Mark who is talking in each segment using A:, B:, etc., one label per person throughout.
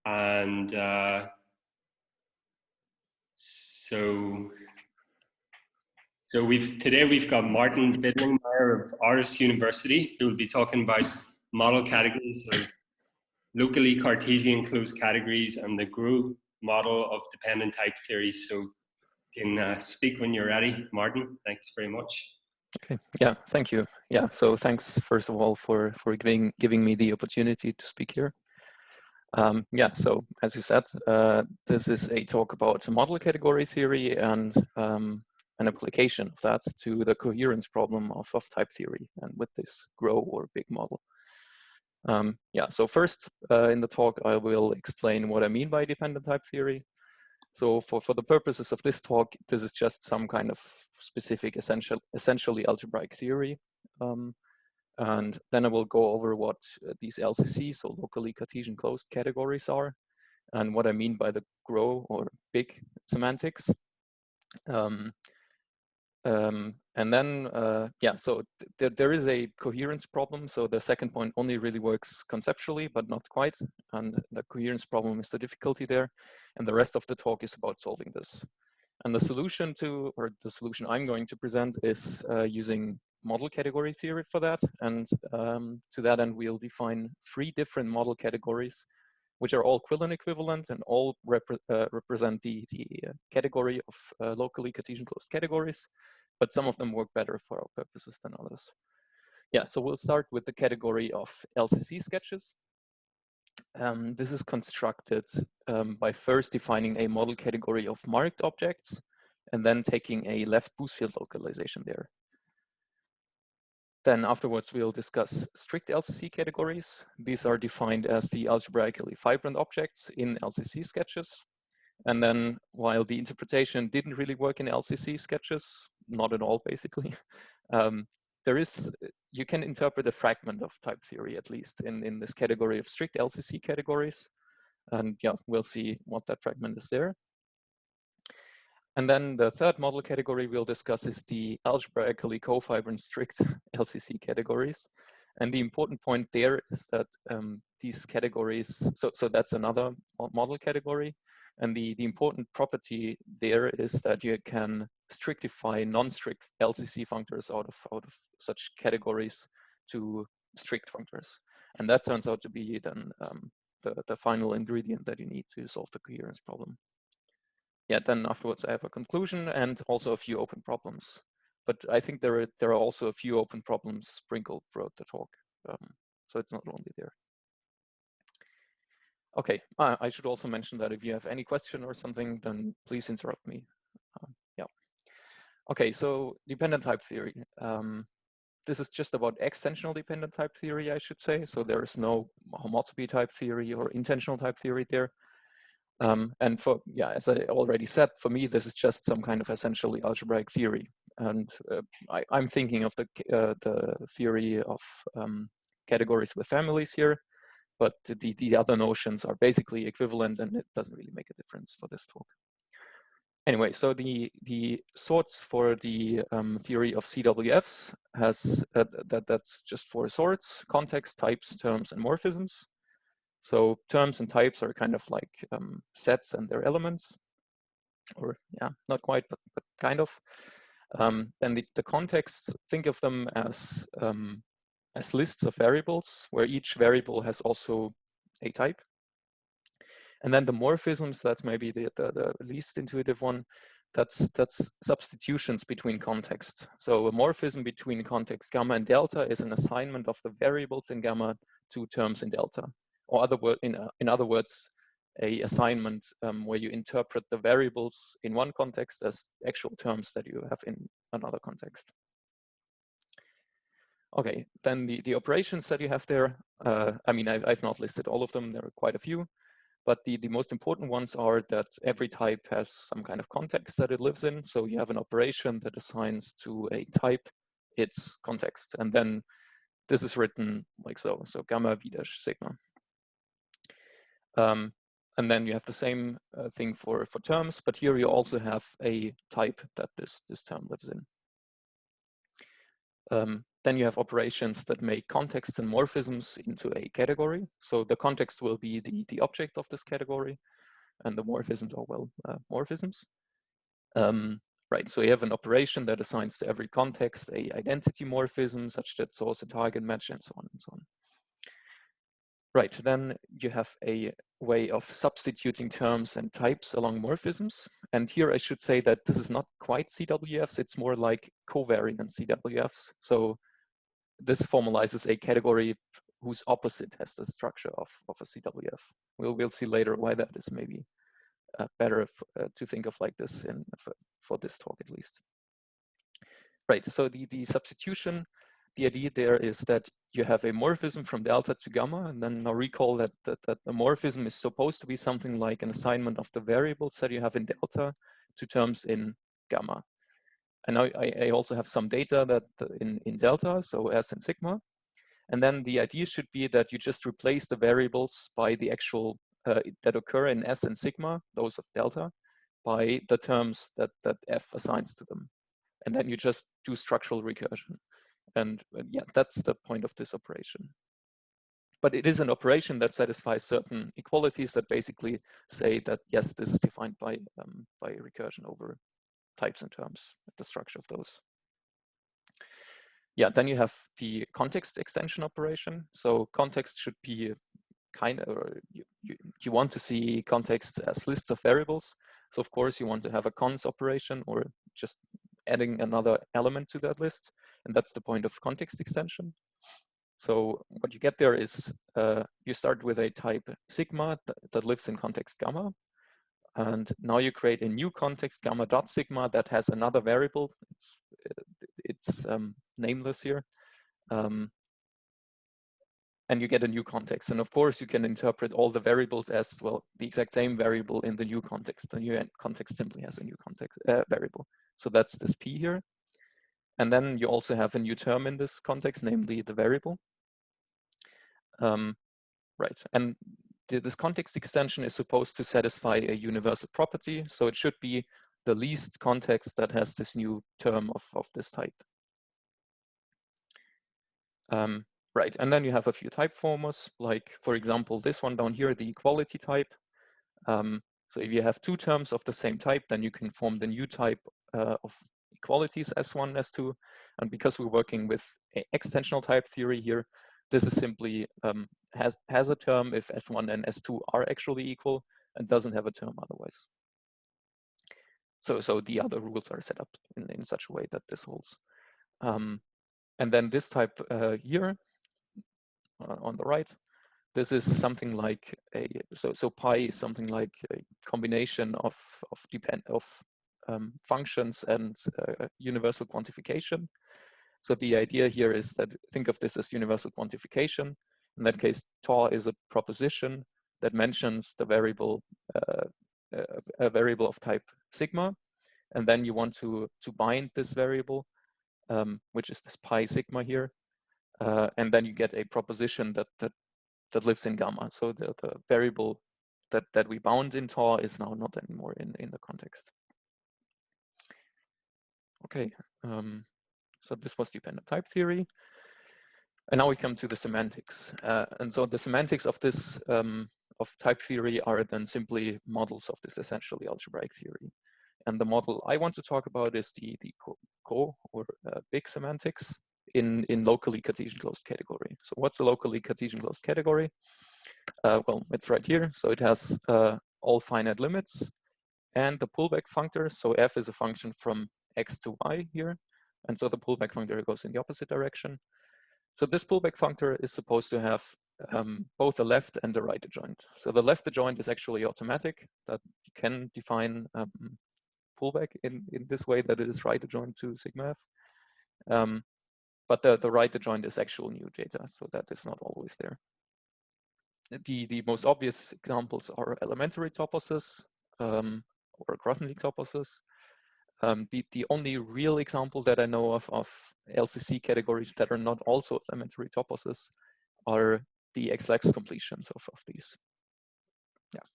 A: And so today we've got Martin Bidlingmaier of Aarhus University, who will be talking about model categories of locally Cartesian closed categories and the gros model of dependent type theories. So you can speak when you're ready, Martin. Thanks very much.
B: Okay. Yeah. Thank you. Yeah. So thanks first of all for giving me the opportunity to speak here. Yeah. So as you said, this is a talk about model category theory and an application of that to the coherence problem of type theory, and with this gros or big model. Yeah. So first in the talk, I will explain what I mean by dependent type theory. So for the purposes of this talk, this is just some kind of specific essentially algebraic theory. And then I will go over what these LCC, so locally Cartesian closed categories are, and what I mean by the gros or big semantics. And then, yeah, so there is a coherence problem. So the second point only really works conceptually, but not quite. And the coherence problem is the difficulty there. And the rest of the talk is about solving this. And the solution the solution I'm going to present is using model category theory for that. And to that end, we'll define 3 different model categories, which are all Quillen equivalent and all represent the category of locally Cartesian closed categories, but some of them work better for our purposes than others. Yeah, so we'll start with the category of LCC sketches. This is constructed by first defining a model category of marked objects and then taking a left boost field localization there. Then afterwards, we'll discuss strict LCC categories. These are defined as the algebraically fibrant objects in LCC sketches. And then while the interpretation didn't really work in LCC sketches, not at all basically, you can interpret a fragment of type theory at least in this category of strict LCC categories. And yeah, we'll see what that fragment is there. And then the third model category we'll discuss is the algebraically cofibrant strict LCC categories. And the important point there is that these categories, so that's another model category. And the important property there is that you can strictify non-strict LCC functors out of such categories to strict functors. And that turns out to be then the final ingredient that you need to solve the coherence problem. Yeah, then afterwards I have a conclusion and also a few open problems. But I think there are also a few open problems sprinkled throughout the talk. So it's not only there. Okay, I should also mention that if you have any question or something, then please interrupt me. Yeah. Okay, so dependent type theory. This is just about extensional dependent type theory, I should say. So there is no homotopy type theory or intentional type theory there. And for, yeah, as I already said, for me, this is just some kind of essentially algebraic theory. And I'm thinking of the theory of categories with families here, but the other notions are basically equivalent and it doesn't really make a difference for this talk. Anyway, so the sorts for the theory of CWFs has, that's just 4 sorts: context, types, terms, and morphisms. So terms and types are kind of like sets and their elements, or yeah, not quite, but kind of. Then the contexts, think of them as lists of variables where each variable has also a type. And then the morphisms, that's maybe the least intuitive one. That's substitutions between contexts. So a morphism between context gamma and delta is an assignment of the variables in gamma to terms in delta. Or in other words, a assignment where you interpret the variables in one context as actual terms that you have in another context. Okay, then the operations that you have there, I mean, I've not listed all of them, there are quite a few, but the most important ones are that every type has some kind of context that it lives in. So you have an operation that assigns to a type its context, and then this is written like so gamma v dash sigma. And then you have the same thing for terms, but here you also have a type that this term lives in. then you have operations that make contexts and morphisms into a category. So the context will be the objects of this category, and the morphisms are, well, morphisms. Right, so you have an operation that assigns to every context a identity morphism such that it's also a target match, and so on and so on. Right, then you have a way of substituting terms and types along morphisms. And here I should say that this is not quite CWFs, it's more like covariant CWFs. So this formalizes a category whose opposite has the structure of a CWF. We'll see later why that is maybe better to think of like this for this talk at least. Right, so the substitution, the idea there is that you have a morphism from delta to gamma, and then now recall that the morphism is supposed to be something like an assignment of the variables that you have in delta to terms in gamma. And now I also have some data that in delta, so S and sigma. And then the idea should be that you just replace the variables by the actual that occur in S and sigma, those of delta, by the terms that F assigns to them. And then you just do structural recursion. And yeah, that's the point of this operation. But it is an operation that satisfies certain equalities that basically say that, yes, this is defined by recursion over types and terms, the structure of those. Yeah, then you have the context extension operation. So context should be kind of, you want to see contexts as lists of variables. So of course you want to have a cons operation or just adding another element to that list. And that's the point of context extension. So what you get there is you start with a type sigma that lives in context gamma. And now you create a new context gamma dot sigma that has another variable. It's nameless here. And you get a new context. And of course, you can interpret all the variables as, well, the exact same variable in the new context. The new context simply has a new context variable. So that's this P here. And then you also have a new term in this context, namely the variable. Right, and this context extension is supposed to satisfy a universal property. So it should be the least context that has this new term of this type. Right, and then you have a few type formers, like, for example, this one down here, the equality type. So if you have two terms of the same type, then you can form the new type of equalities S1, S2. And because we're working with extensional type theory here, this is simply has a term if S1 and S2 are actually equal and doesn't have a term otherwise. So the other rules are set up in such a way that this holds. And then this type here on the right, this is something like so pi is something like a combination of functions and universal quantification. So the idea here is that think of this as universal quantification. In that case, tau is a proposition that mentions the variable a variable of type sigma, and then you want to bind this variable, which is this pi sigma here, and then you get a proposition that lives in gamma. So the variable that we bound in tau is now not anymore in the context. Okay, so this was dependent type theory. And now we come to the semantics. And so the semantics of this of type theory are then simply models of this essentially algebraic theory. And the model I want to talk about is the gros or big semantics in locally Cartesian closed category. So what's the locally Cartesian closed category? Well, it's right here. So it has all finite limits and the pullback functor. So f is a function from x to y here. And so the pullback functor goes in the opposite direction. So this pullback functor is supposed to have both a left and a right adjoint. So the left adjoint is actually automatic, that you can define pullback in this way that it is right adjoint to sigma f. But the right adjoint is actual new data, so that is not always there. The most obvious examples are elementary toposes or Grothendieck toposes. The only real example that I know of LCC categories that are not also elementary toposes are the XLX completions of these. Yeah.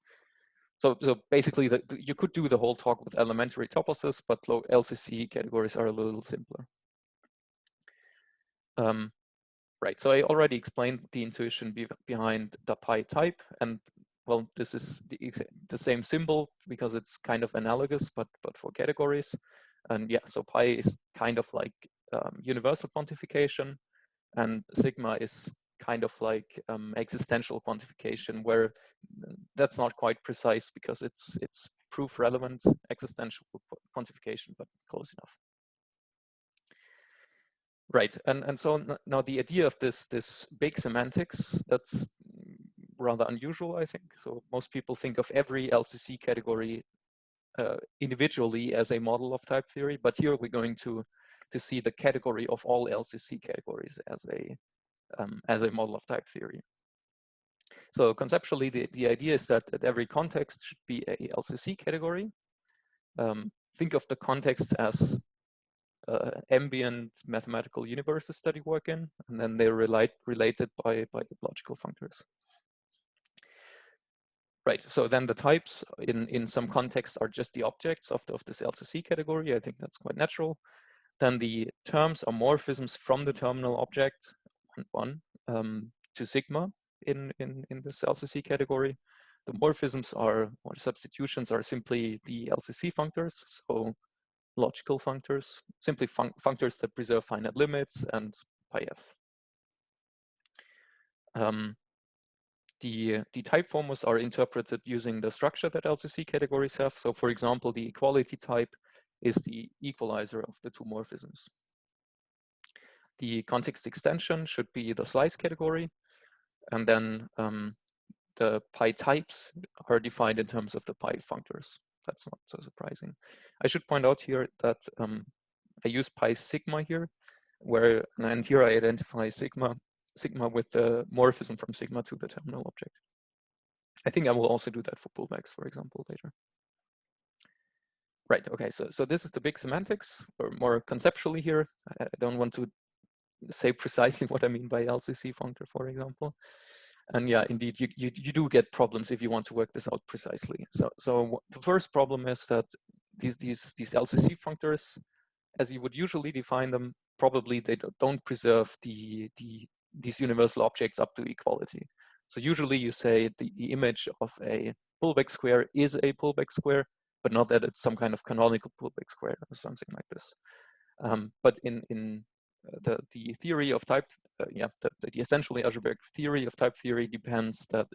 B: So basically, you could do the whole talk with elementary toposes, but LCC categories are a little simpler. Right, so I already explained the intuition behind the pi type, and well, this is the same symbol because it's kind of analogous, but for categories. And yeah, so pi is kind of like universal quantification, and sigma is kind of like existential quantification, where that's not quite precise because it's proof relevant existential quantification, but close enough. Right, and so now the idea of this big semantics, that's rather unusual, I think. So most people think of every LCC category individually as a model of type theory, but here we're going to see the category of all LCC categories as a model of type theory. So conceptually, the idea is that every context should be a LCC category. Think of the context as ambient mathematical universes that you work in, and then they're related by logical functors. Right, so then the types in some contexts are just the objects of this LCC category. I think that's quite natural. Then the terms are morphisms from the terminal object, one, to sigma in this LCC category. The morphisms are, or substitutions are simply the LCC functors, so logical functors, simply functors that preserve finite limits and pi f. The type formers are interpreted using the structure that LCC categories have. So for example, the equality type is the equalizer of the two morphisms. The context extension should be the slice category. And then the pi types are defined in terms of the pi functors. That's not so surprising. I should point out here that I use pi sigma here, and here I identify sigma with the morphism from sigma to the terminal object. I think I will also do that for pullbacks, for example, later. Right, okay, so this is the big semantics, or more conceptually here. I don't want to say precisely what I mean by LCC functor, for example. And yeah, indeed, you do get problems if you want to work this out precisely. So the first problem is that these LCC functors, as you would usually define them, probably they don't preserve these universal objects up to equality. So usually you say the image of a pullback square is a pullback square, but not that it's some kind of canonical pullback square or something like this. But in the theory of type, the essentially algebraic theory of type theory demands that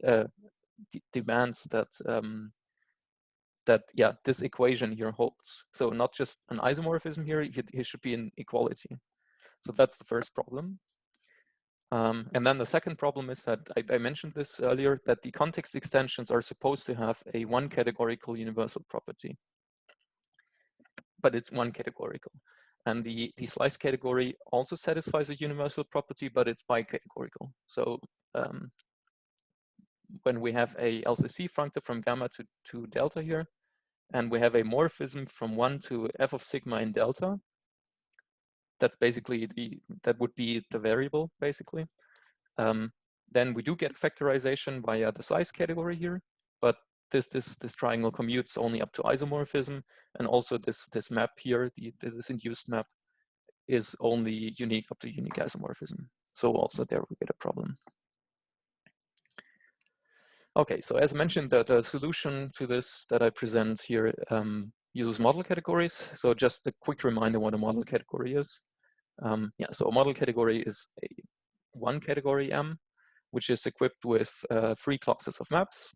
B: this equation here holds. So not just an isomorphism here, it should be an equality. So that's the first problem. And then the second problem is that I mentioned this earlier, that the context extensions are supposed to have a one categorical universal property, but it's one categorical. And the slice category also satisfies a universal property, but it's bicategorical. So when we have a LCC functor from gamma to delta here, and we have a morphism from 1 to f of sigma in delta, that's basically that would be the variable, basically. Then we do get factorization via the slice category here, but this triangle commutes only up to isomorphism, and also this map here, this induced map, is only unique up to unique isomorphism. So also there we get a problem. Okay, so as mentioned, the solution to this that I present here uses model categories. So just a quick reminder what a model category is. So a model category is a one category M, which is equipped with 3 classes of maps.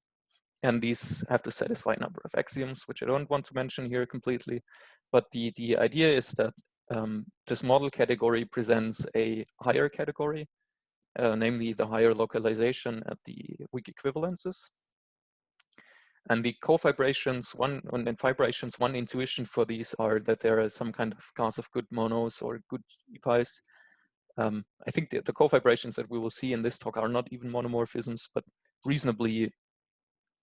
B: And these have to satisfy a number of axioms, which I don't want to mention here completely. But the idea is that this model category presents a higher category, namely the higher localization at the weak equivalences. And the cofibrations, and fibrations, one intuition for these are that there is some kind of class of good monos or good epis. I think the cofibrations that we will see in this talk are not even monomorphisms, but reasonably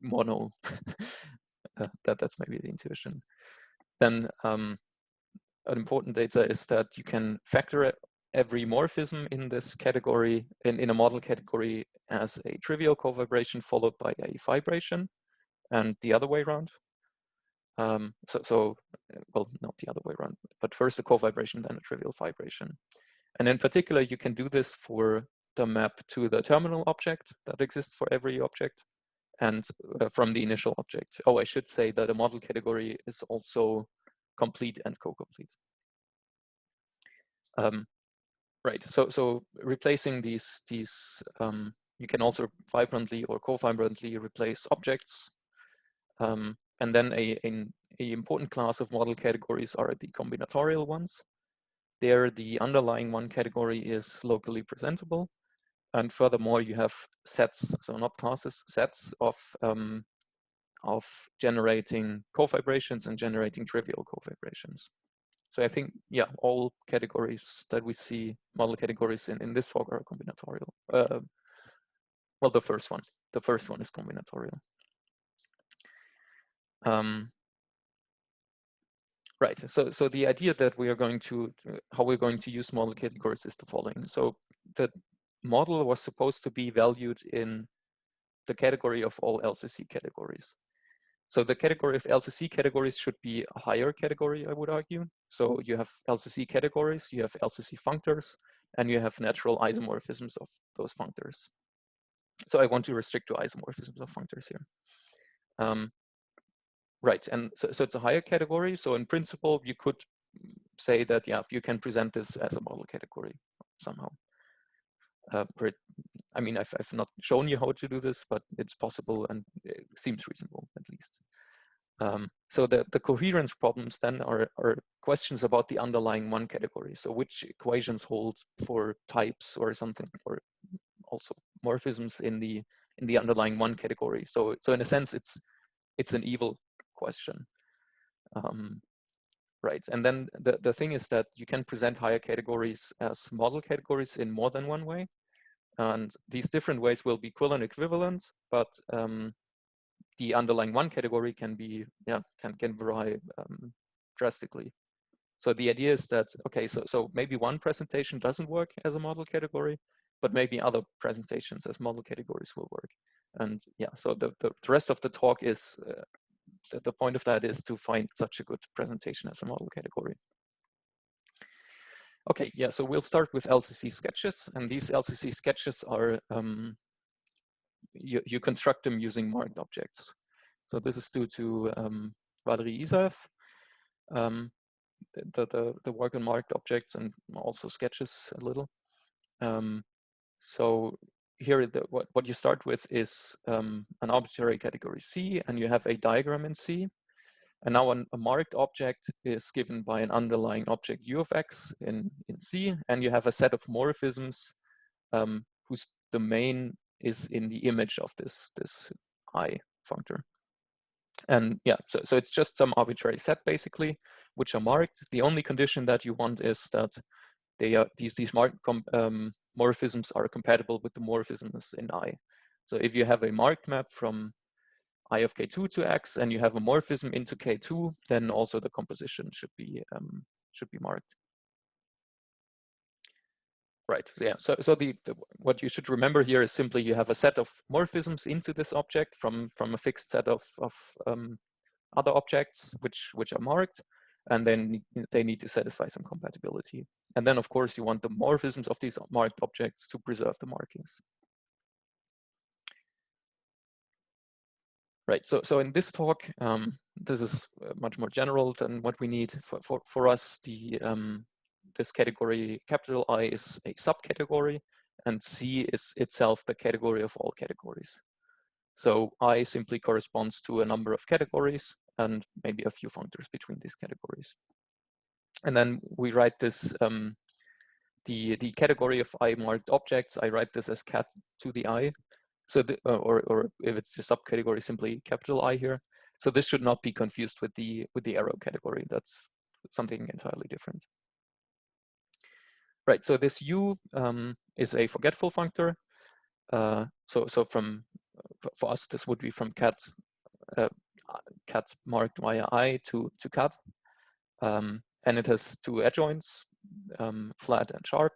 B: mono. That's maybe the intuition. Then an important data is that you can factor every morphism in this category, in a model category, as a trivial cofibration followed by a fibration, and the other way around. Well, not the other way around, but first a cofibration, then a trivial fibration. And in particular, you can do this for the map to the terminal object that exists for every object, and from the initial object. Oh, I should say that a model category is also complete and co-complete. Right. So replacing these you can also fibrantly or cofibrantly replace objects. And then an important class of model categories are the combinatorial ones. There, the underlying one category is locally presentable. And furthermore, you have sets, so not classes, sets of generating cofibrations and generating trivial cofibrations. So I think, yeah, all categories that we see, model categories in this talk are combinatorial. Well, the first one is combinatorial. Right. So the idea that we are going to, how we're going to use model categories is the following. So the model was supposed to be valued in the category of all LCC categories. So the category of LCC categories should be a higher category, I would argue. So you have LCC categories, you have LCC functors, and you have natural isomorphisms of those functors. So I want to restrict to isomorphisms of functors here. Right, and so it's a higher category. So in principle, you could say that, yeah, you can present this as a model category somehow. I mean, I've not shown you how to do this, but it's possible and it seems reasonable at least. So the coherence problems then are questions about the underlying one category. So which equations hold for types or something, or also morphisms in the underlying one category. So in a sense, it's an evil question. Right, and then the thing is that you can present higher categories as model categories in more than one way. And these different ways will be equivalent, but the underlying one category can be, yeah, can vary drastically. So the idea is that, okay, so maybe one presentation doesn't work as a model category, but maybe other presentations as model categories will work. And yeah, so the rest of the talk is, the point of that is to find such a good presentation as a model category. Okay, yeah, so we'll start with LCC sketches, and these LCC sketches are, you construct them using marked objects. So this is due to Valerie Isaev, the work on marked objects and also sketches a little. So here, what you start with is an arbitrary category C, and you have a diagram in C. And now a marked object is given by an underlying object U of X in C, and you have a set of morphisms whose domain is in the image of this I functor. And yeah, so it's just some arbitrary set basically, which are marked. The only condition that you want is that they are these marked morphisms are compatible with the morphisms in I. So if you have a marked map from I of K2 to X and you have a morphism into K2, then also the composition should be marked. Right. So yeah. So what you should remember here is simply you have a set of morphisms into this object from a fixed set of other objects which are marked, and then they need to satisfy some compatibility. And then of course you want the morphisms of these marked objects to preserve the markings. Right. So in this talk, this is much more general than what we need for us. This category capital I is a subcategory, and C is itself the category of all categories. So I simply corresponds to a number of categories and maybe a few functors between these categories. And then we write this, the category of I marked objects, I write this as cat to the I. So or if it's a subcategory, simply capital I here. So this should not be confused with the arrow category. That's something entirely different. Right. So this U is a forgetful functor. So for us, this would be from cat marked via I to cat, and it has two adjoints, flat and sharp.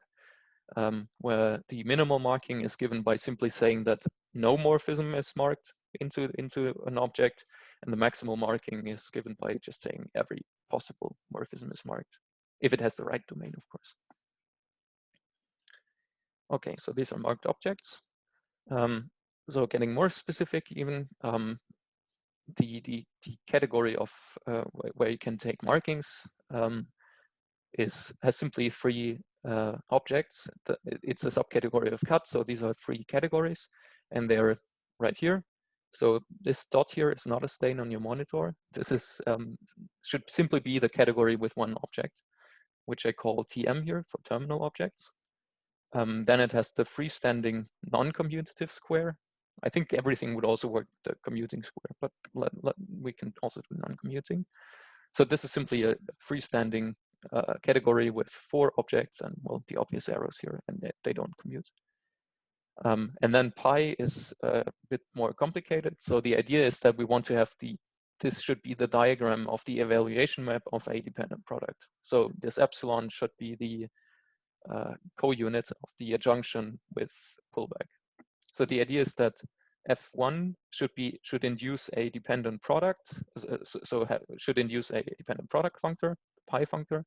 B: Where the minimal marking is given by simply saying that no morphism is marked into an object, and the maximal marking is given by just saying every possible morphism is marked, if it has the right domain, of course. Okay, so these are marked objects. So getting more specific, even the category of where you can take markings has simply three objects. It's a subcategory of cut, so these are three categories, and they're right here. So this dot here is not a stain on your monitor. This is should simply be the category with one object, which I call TM here for terminal objects. Then it has the freestanding non-commutative square. I think everything would also work the commuting square, but we can also do non-commuting. So this is simply a freestanding category with four objects and, well, the obvious arrows here, and they don't commute. And then pi is a bit more complicated. So the idea is that we want to have this should be the diagram of the evaluation map of a dependent product. So this epsilon should be the co-unit of the adjunction with pullback. So the idea is that F1 should induce a dependent product, should induce a dependent product functor, pi functor,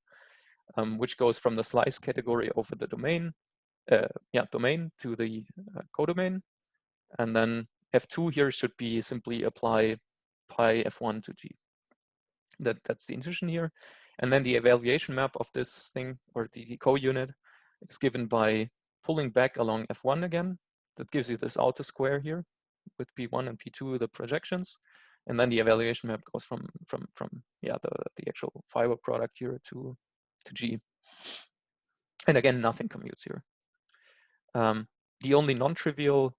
B: which goes from the slice category over the domain, domain to the codomain, and then F2 here should be simply apply pi F1 to G. That's the intuition here, and then the evaluation map of this thing, or the co-unit, is given by pulling back along F1 again. That gives you this outer square here with P1 and P2, the projections. And then the evaluation map goes from the actual fiber product here to G. And again, nothing commutes here. The only non-trivial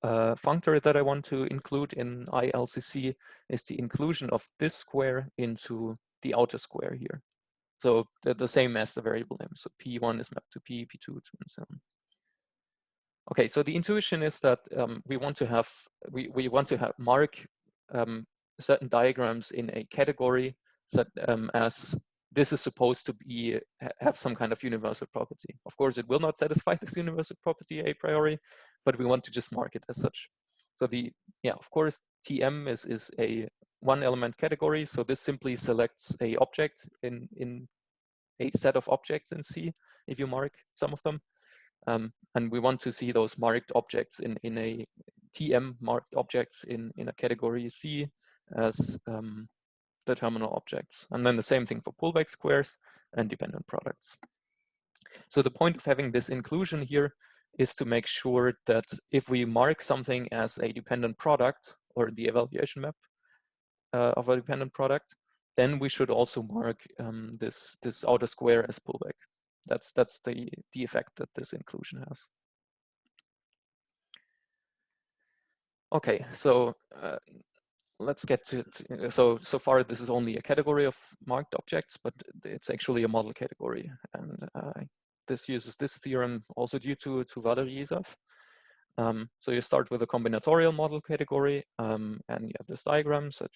B: functor that I want to include in ILCC is the inclusion of this square into the outer square here. So they're the same as the variable name. So P1 is mapped to P, P2 to, and so on. Okay, so the intuition is that we want to mark certain diagrams in a category as this is supposed to have some kind of universal property. Of course, it will not satisfy this universal property a priori, but we want to just mark it as such. So of course, TM is a one element category. So this simply selects a object in a set of objects in C if you mark some of them. And we want to see those marked objects in a TM marked objects in a category C as the terminal objects. And then the same thing for pullback squares and dependent products. So the point of having this inclusion here is to make sure that if we mark something as a dependent product or the evaluation map of a dependent product, then we should also mark this outer square as pullback. That's the effect that this inclusion has. Okay, so let's get to so far this is only a category of marked objects, but it's actually a model category, and this uses this theorem also due to Valery-Isov. So you start with a combinatorial model category, and you have this diagram. So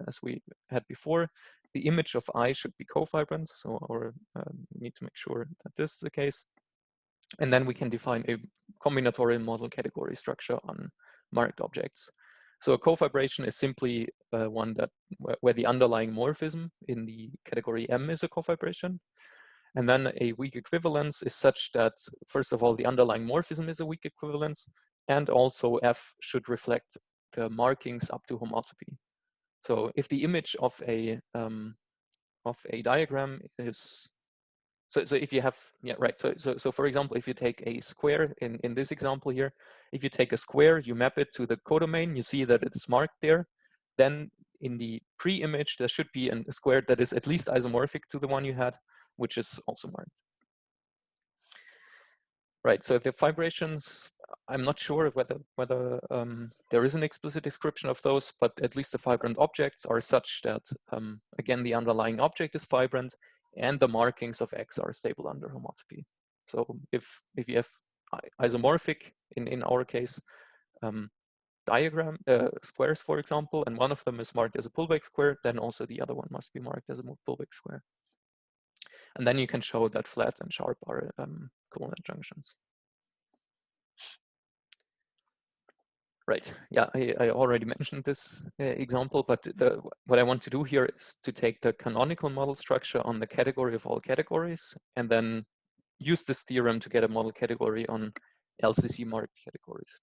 B: as we had before, the image of I should be cofibrant. So we need to make sure that this is the case. And then we can define a combinatorial model category structure on marked objects. So a cofibration is simply one where the underlying morphism in the category M is a cofibration. And then a weak equivalence is such that, first of all, the underlying morphism is a weak equivalence, and also F should reflect the markings up to homotopy. So if the image of a diagram is so if you have so for example, if you take a square in this example here, if you take a square, you map it to the codomain, you see that it is marked there. Then in the pre-image, there should be a square that is at least isomorphic to the one you had, which is also marked. Right. So the fibrations, I'm not sure whether there is an explicit description of those, but at least the fibrant objects are such that again the underlying object is fibrant, and the markings of X are stable under homotopy. So if you have isomorphic in our case diagram squares, for example, and one of them is marked as a pullback square, then also the other one must be marked as a pullback square. And then you can show that flat and sharp are covalent junctions. Right. Yeah, I already mentioned this example, but what I want to do here is to take the canonical model structure on the category of all categories, and then use this theorem to get a model category on LCC marked categories.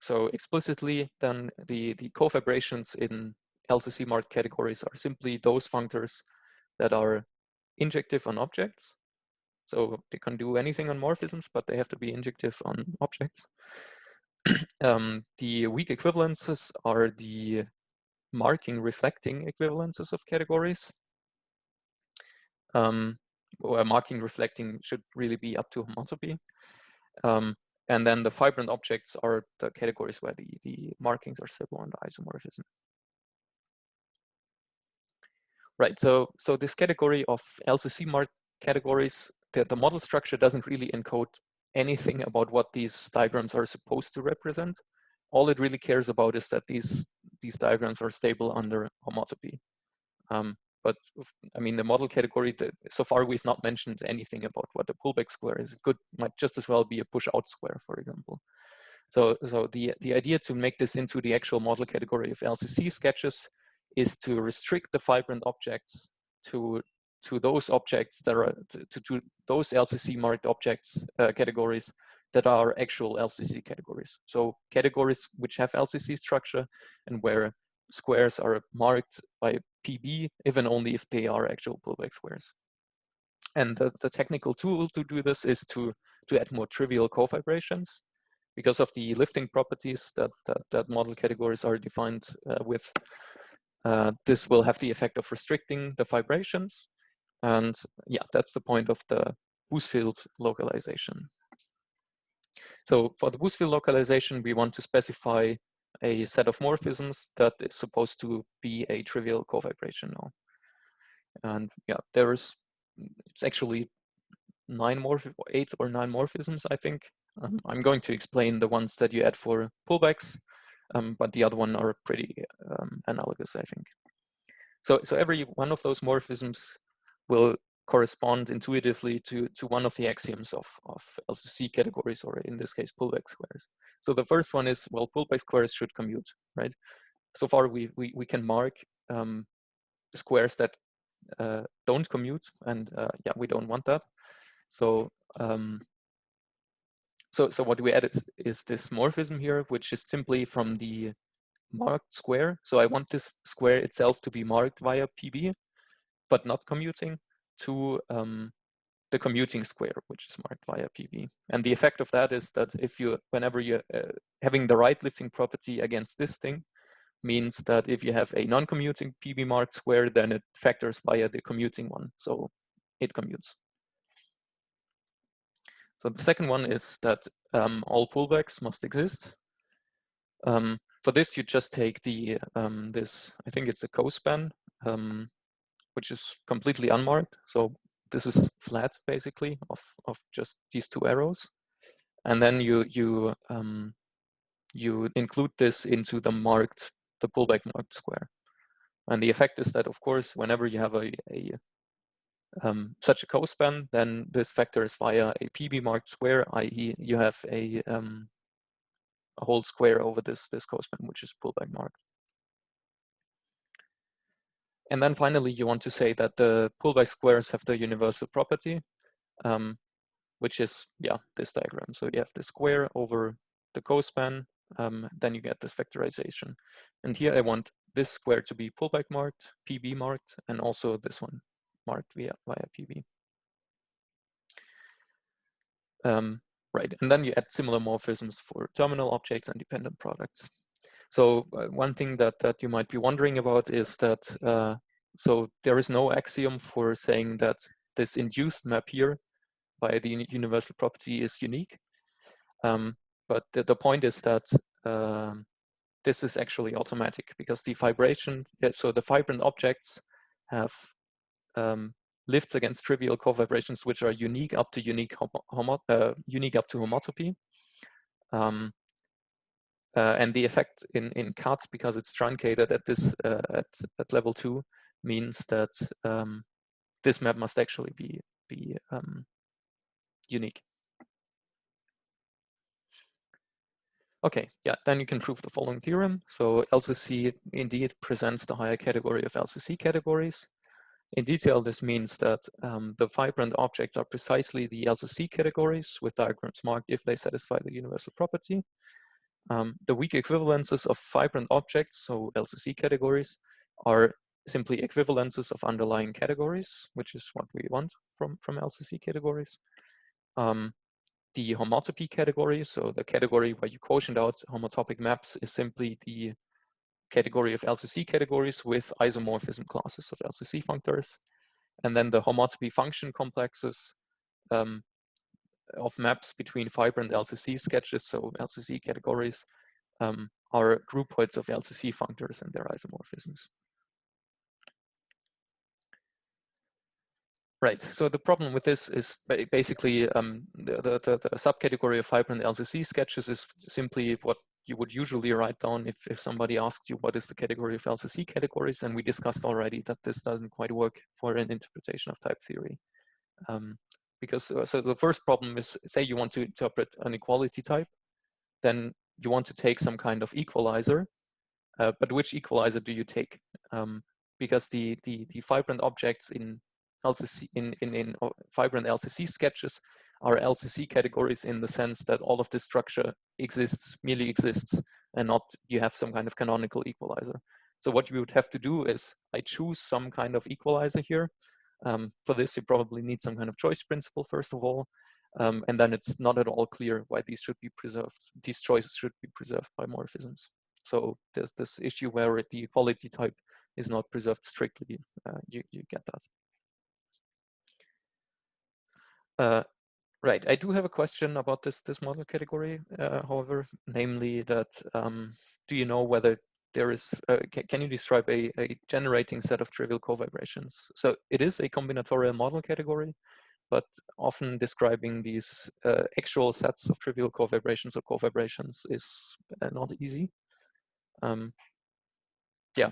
B: So explicitly, then the cofibrations in LCC marked categories are simply those functors that are injective on objects. So they can do anything on morphisms, but they have to be injective on objects. The weak equivalences are the marking reflecting equivalences of categories. Or marking reflecting should really be up to homotopy. And then the fibrant objects are the categories where the markings are stable under isomorphism. Right, so this category of LCC marked categories, the model structure doesn't really encode anything about what these diagrams are supposed to represent. All it really cares about is that these diagrams are stable under homotopy. But I mean, the model category, so far we've not mentioned anything about what the pullback square is. It might just as well be a push out square, for example. So the idea to make this into the actual model category of LCC sketches is to restrict the fibrant objects to those objects that are to those LCC marked objects categories that are actual LCC categories. So categories which have LCC structure and where squares are marked by PB, even only if they are actual pullback squares. And the technical tool to do this is to add more trivial cofibrations. Because of the lifting properties that model categories are defined with, this will have the effect of restricting the fibrations. And yeah, that's the point of the Bousfield localization. So for the Bousfield localization, we want to specify a set of morphisms that is supposed to be a trivial cofibration now. And yeah, it's actually 8 or 9 morphisms, I think. I'm going to explain the ones that you add for pullbacks, but the other one are pretty analogous, I think. So every one of those morphisms will correspond intuitively to one of the axioms of LCC categories, or in this case, pullback squares. So the first one is, well, pullback squares should commute, right? So far, we can mark squares that don't commute, and yeah, we don't want that. So so what we add is this morphism here, which is simply from the marked square. So I want this square itself to be marked via PB, but not commuting, to the commuting square, which is marked via PB. And the effect of that is that whenever you're having the right lifting property against this thing, means that if you have a non-commuting PB marked square, then it factors via the commuting one, so it commutes. So the second one is that all pullbacks must exist. For this, you just take this, I think it's a cospan, which is completely unmarked. So this is flat, basically, of just these 2 arrows. And then you include this into the pullback marked square. And the effect is that, of course, whenever you have such a cospan, then this factors via a PB marked square, i.e. you have a whole square over this cospan, which is pullback marked. And then finally, you want to say that the pullback squares have the universal property, which is, yeah, this diagram. So you have the square over the cospan, then you get this factorization. And here I want this square to be pullback marked, PB marked, and also this one marked via PB. Right, and then you add similar morphisms for terminal objects and dependent products. So one thing that you might be wondering about is that, so there is no axiom for saying that this induced map here by the universal property is unique. But the point is that this is actually automatic, because the fibration, so the fibrant objects have lifts against trivial cofibrations which are unique up to homotopy. And the effect in cut, because it's truncated at this at level 2, means that this map must actually be unique. Okay, yeah, then you can prove the following theorem. So LCC indeed presents the higher category of LCC categories. In detail, this means that the fibrant objects are precisely the LCC categories with diagrams marked if they satisfy the universal property. The weak equivalences of fibrant objects, so LCC categories, are simply equivalences of underlying categories, which is what we want from LCC categories. The homotopy category, so the category where you quotient out homotopic maps, is simply the category of LCC categories with isomorphism classes of LCC functors. And then the homotopy function complexes of maps between fibrant LCC sketches, so LCC categories, are groupoids of LCC functors and their isomorphisms. Right, so the problem with this is basically the subcategory of fibrant LCC sketches is simply what you would usually write down if somebody asked you what is the category of LCC categories, and we discussed already that this doesn't quite work for an interpretation of type theory. Because so the first problem is, say you want to interpret an equality type, then you want to take some kind of equalizer, but which equalizer do you take? Because the fibrant objects in LCC in fibrant LCC sketches are LCC categories in the sense that all of this structure merely exists, and not you have some kind of canonical equalizer. So what you would have to do is I choose some kind of equalizer here. For this, you probably need some kind of choice principle first of all, and then it's not at all clear why these should be preserved. These choices should be preserved by morphisms. So there's this issue where the equality type is not preserved strictly. You get that. Right, I do have a question about this model category, however, namely that do you know whether there is, can you describe a generating set of trivial covibrations? So it is a combinatorial model category, but often describing these actual sets of trivial covibrations or covibrations is not easy. Yeah,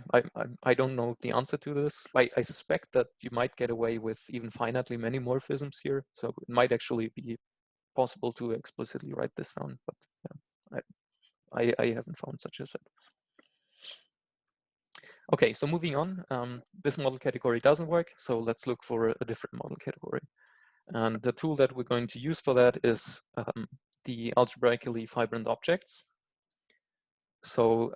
B: I don't know the answer to this. I suspect that you might get away with even finitely many morphisms here. So it might actually be possible to explicitly write this down, but yeah, I haven't found such a set. Okay, so moving on, this model category doesn't work. So let's look for a different model category. And the tool that we're going to use for that is the algebraically fibrant objects. So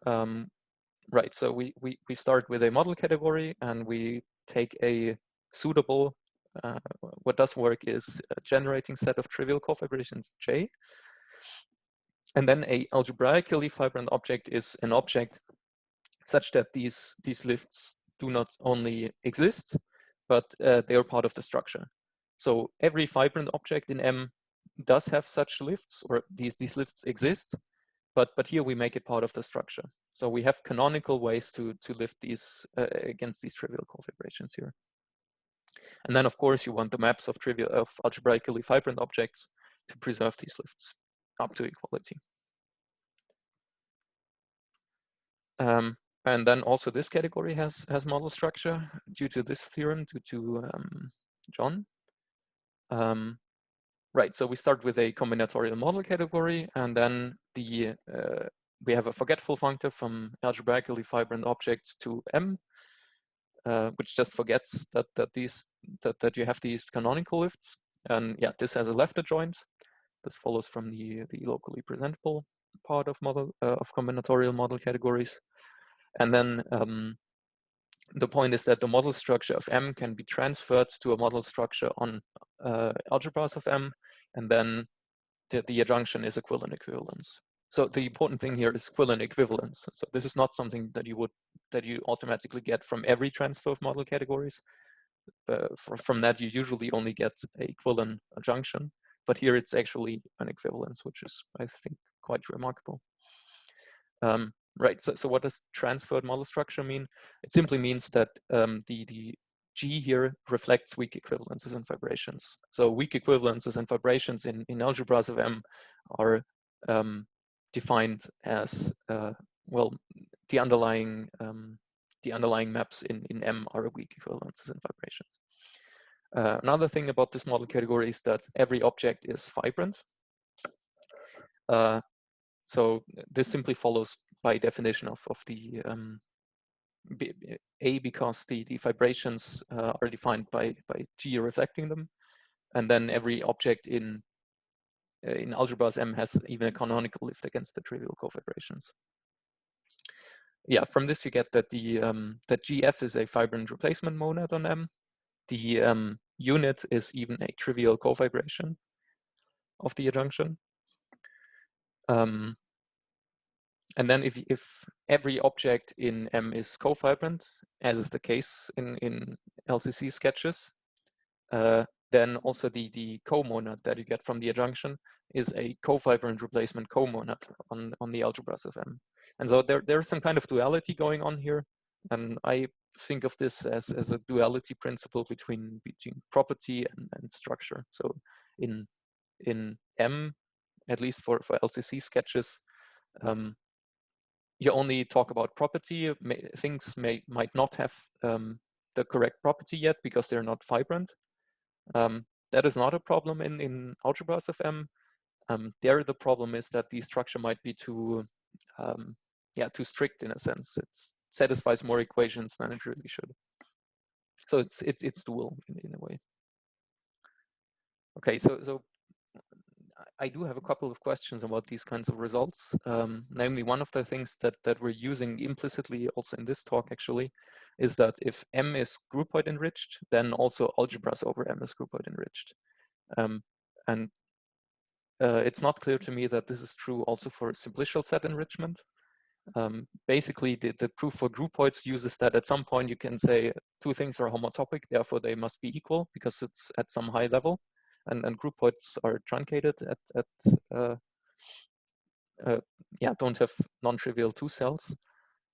B: right, so we start with a model category and we take a suitable, what does work is a generating set of trivial cofibrations J. And then a algebraically fibrant object is an object such that these lifts do not only exist, but they are part of the structure. So every fibrant object in M does have such lifts, or these lifts exist, but here we make it part of the structure. So we have canonical ways to lift these against these trivial cofibrations here. And then of course you want the maps of algebraically fibrant objects to preserve these lifts up to equality. And then also this category has model structure due to this theorem, due to John. Right, so we start with a combinatorial model category, and then we have a forgetful functor from algebraically fibrant objects to M, which just forgets that you have these canonical lifts. And yeah, this has a left adjoint. This follows from the locally presentable part of combinatorial model categories. And then the point is that the model structure of M can be transferred to a model structure on algebras of M, and then the adjunction is equivalent equivalence. So the important thing here is equivalent equivalence. So this is not something that you automatically get from every transfer of model categories. From that, you usually only get an equivalent adjunction, but here it's actually an equivalence, which is, I think, quite remarkable. Right, so what does transferred model structure mean? It simply means that the G here reflects weak equivalences and fibrations. So weak equivalences and fibrations in algebras of M are defined as, well, the underlying maps in M are weak equivalences and fibrations. Another thing about this model category is that every object is fibrant. So this simply follows by definition of the A, because the fibrations are defined by G reflecting them, and then every object in algebras M has even a canonical lift against the trivial cofibrations. Yeah, from this you get that that GF is a fibrant replacement monad on M. The unit is even a trivial cofibration of the adjunction. And then if every object in M is cofibrant, as is the case in LCC sketches, then also the comonad that you get from the adjunction is a cofibrant replacement comonad on the algebras of M. And so there's some kind of duality going on here. And I think of this as a duality principle between property and structure. So in M, at least for LCC sketches, you only talk about property. Things might not have the correct property yet because they're not fibrant. That is not a problem in algebras of M. There, the problem is that the structure might be too strict in a sense. It satisfies more equations than it really should. So it's dual in a way. Okay, so I do have a couple of questions about these kinds of results. Namely, one of the things that we're using implicitly also in this talk actually is that if M is groupoid enriched, then also algebras over M is groupoid enriched. And it's not clear to me that this is true also for simplicial set enrichment. Basically, the proof for groupoids uses that at some point you can say two things are homotopic, therefore they must be equal because it's at some high level. And groupoids are truncated don't have non-trivial two cells,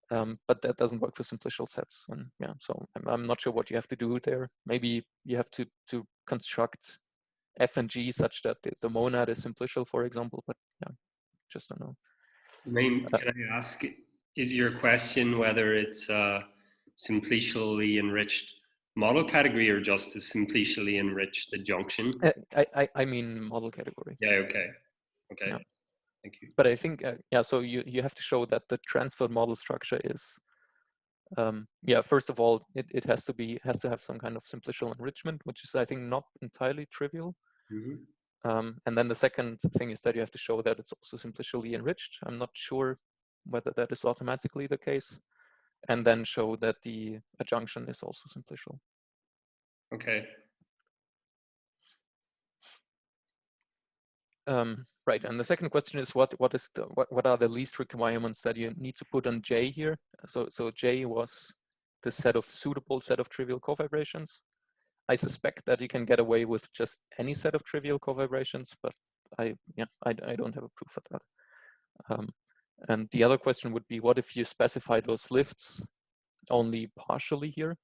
B: but that doesn't work for simplicial sets. And yeah, so I'm not sure what you have to do there. Maybe you have to construct F and G such that the monad is simplicial, for example. But yeah, just don't know.
A: I mean, can I ask? Is your question whether it's simplicially enriched model category or just a simplicially enriched adjunction?
B: I mean model category.
A: Yeah. Okay.
B: Yeah.
A: Thank you.
B: But I think so you have to show that the transfer model structure is first of all it has to have some kind of simplicial enrichment, which is I think not entirely trivial.
A: Mm-hmm.
B: And then the second thing is that you have to show that it's also simplicially enriched. I'm not sure whether that is automatically the case. And then show that the adjunction is also simplicial.
A: Okay.
B: Right, and the second question is what are the least requirements that you need to put on J here? So J was the suitable set of trivial cofibrations. I suspect that you can get away with just any set of trivial cofibrations, but I don't have a proof of that. And the other question would be, what if you specify those lifts only partially here?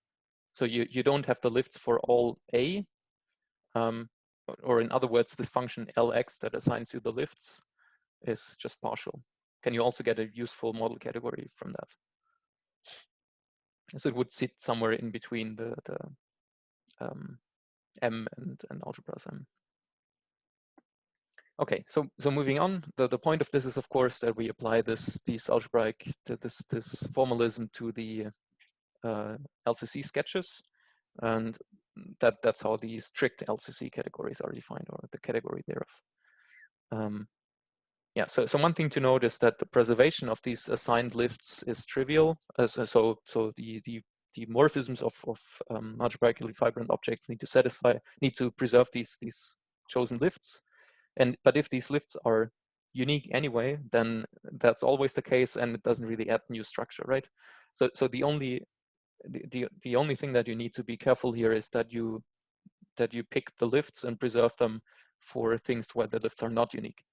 B: So you don't have the lifts for all A, or in other words, this function Lx that assigns you the lifts is just partial. Can you also get a useful model category from that? So it would sit somewhere in between the M and algebras M. Okay, so moving on, the point of this is of course that we apply this formalism to the LCC sketches, and that's how the strict LCC categories are defined, or the category thereof. So one thing to note is that the preservation of these assigned lifts is trivial. So the morphisms of algebraically fibrant objects need to preserve these chosen lifts. But if these lifts are unique anyway, then that's always the case, and it doesn't really add new structure, right? So the only thing that you need to be careful here is that you pick the lifts and preserve them for things where the lifts are not unique.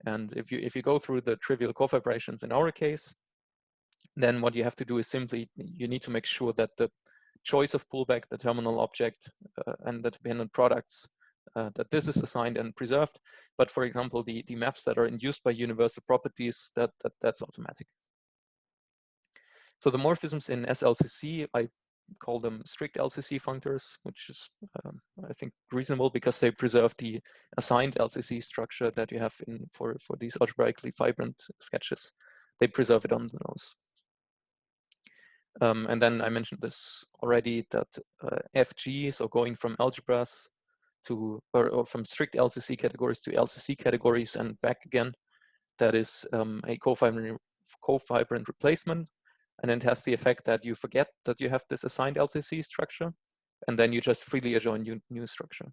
B: And if you go through the trivial cofibrations in our case, then what you have to do is simply you need to make sure that the choice of pullback, the terminal object, and the dependent products, that this is assigned and preserved. But for example, the maps that are induced by universal properties, that's automatic. So the morphisms in SLCC, I call them strict LCC functors, which is I think reasonable because they preserve the assigned LCC structure that you have for these algebraically fibrant sketches. They preserve it on the nose. And then I mentioned this already, that FG, so going from algebras to, or from strict LCC categories to LCC categories and back again, that is a cofibrant replacement. And it has the effect that you forget that you have this assigned LCC structure, and then you just freely adjoin new structure.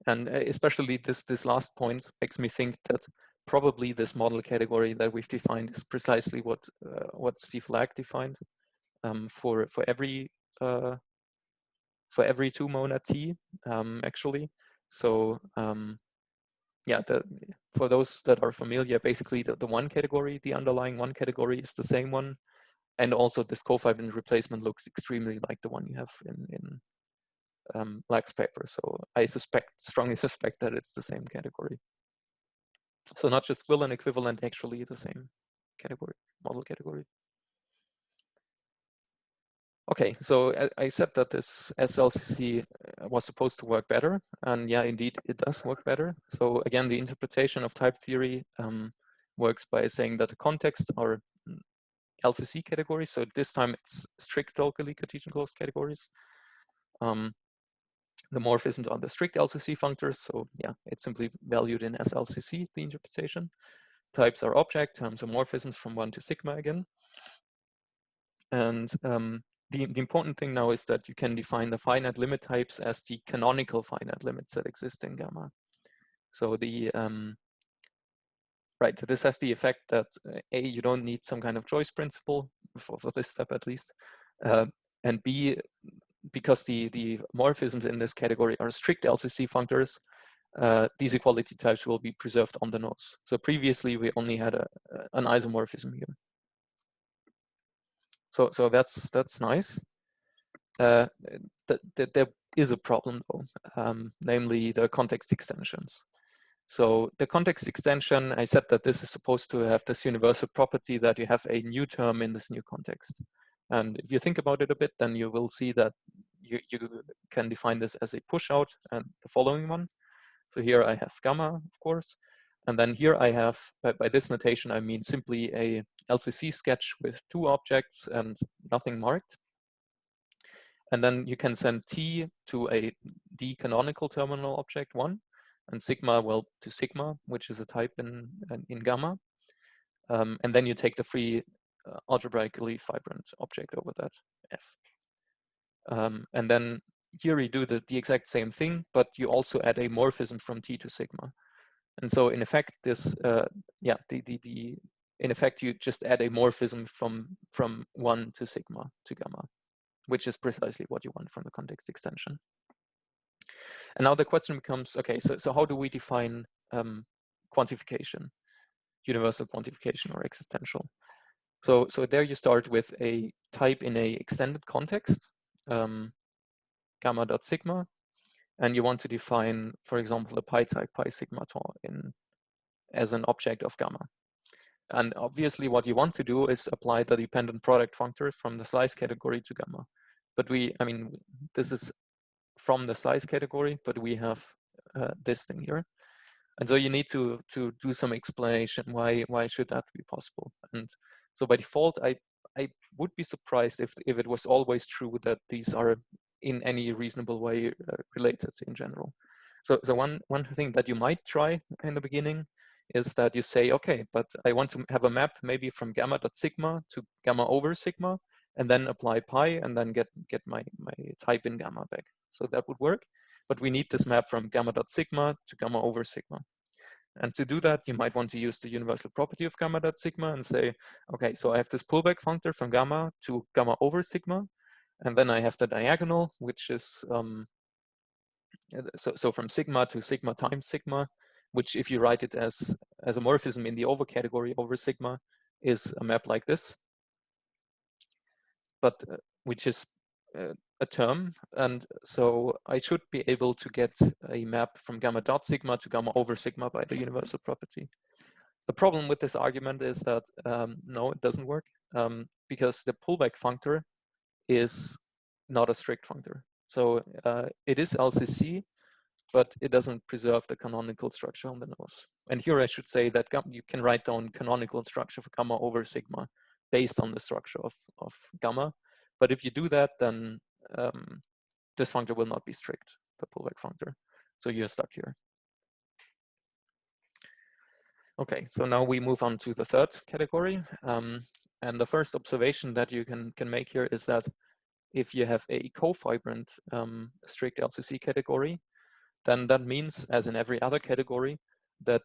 B: And especially this last point makes me think that probably this model category that we've defined is precisely what Steve Lack defined for every 2-monad T, actually. So yeah, for those that are familiar, basically the one category, the underlying one category is the same one, and also this cofibrant replacement looks extremely like the one you have in Lack's paper. So I strongly suspect that it's the same category. So not just will and equivalent, actually the same category, model category. Okay, so I said that this SLCC was supposed to work better, and yeah, indeed it does work better. So again, the interpretation of type theory works by saying that the contexts are LCC categories. So this time it's strict locally Cartesian closed categories. The morphisms are the strict LCC functors. So yeah, it's simply valued in SLCC, the interpretation. Types are object, terms are morphisms from 1 to sigma again. And the important thing now is that you can define the finite limit types as the canonical finite limits that exist in gamma. So the right, this has the effect that A, you don't need some kind of choice principle for this step at least, and B, because the morphisms in this category are strict LCC functors, these equality types will be preserved on the nose. So previously we only had an isomorphism here. So that's nice. There is a problem though, namely the context extensions. So the context extension, I said that this is supposed to have this universal property that you have a new term in this new context. And if you think about it a bit, then you will see that you can define this as a push out and the following one. So here I have gamma, of course. And then here I have, by this notation, I mean simply a LCC sketch with 2 objects and nothing marked. And then you can send T to a D canonical terminal object 1, and sigma, well, to sigma, which is a type in gamma. And then you take the free algebraically fibrant object over that F. And then here you do the exact same thing, but you also add a morphism from T to sigma. And so in effect, this, in effect, you just add a morphism from 1 to sigma to gamma, which is precisely what you want from the context extension. And now the question becomes, okay, so how do we define quantification, universal quantification or existential? So there you start with a type in a extended context, gamma.sigma, and you want to define, for example, the pi type pi sigma tau as an object of gamma. And obviously what you want to do is apply the dependent product functor from the size category to gamma. But this is from the size category, but we have this thing here. And so you need to do some explanation why should that be possible. And so by default, I would be surprised if it was always true that these are in any reasonable way related in general. So one thing that you might try in the beginning is that you say, okay, but I want to have a map maybe from gamma.sigma to gamma over sigma, and then apply pi and then get my type in gamma back. So that would work, but we need this map from gamma.sigma to gamma over sigma. And to do that, you might want to use the universal property of gamma.sigma and say, okay, so I have this pullback functor from gamma to gamma over sigma, and then I have the diagonal, which is, so from sigma to sigma times sigma, which if you write it as a morphism in the over category over sigma is a map like this, but which is a term. And so I should be able to get a map from gamma dot sigma to gamma over sigma by the universal property. The problem with this argument is that no, it doesn't work because the pullback functor is not a strict functor. So it is LCC, but it doesn't preserve the canonical structure on the nose. And here I should say that you can write down canonical structure for gamma over sigma based on the structure of gamma. But if you do that, then this functor will not be strict, the pullback functor. So you're stuck here. Okay, so now we move on to the third category. And the first observation that you can make here is that if you have a cofibrant strict LCC category, then that means, as in every other category, that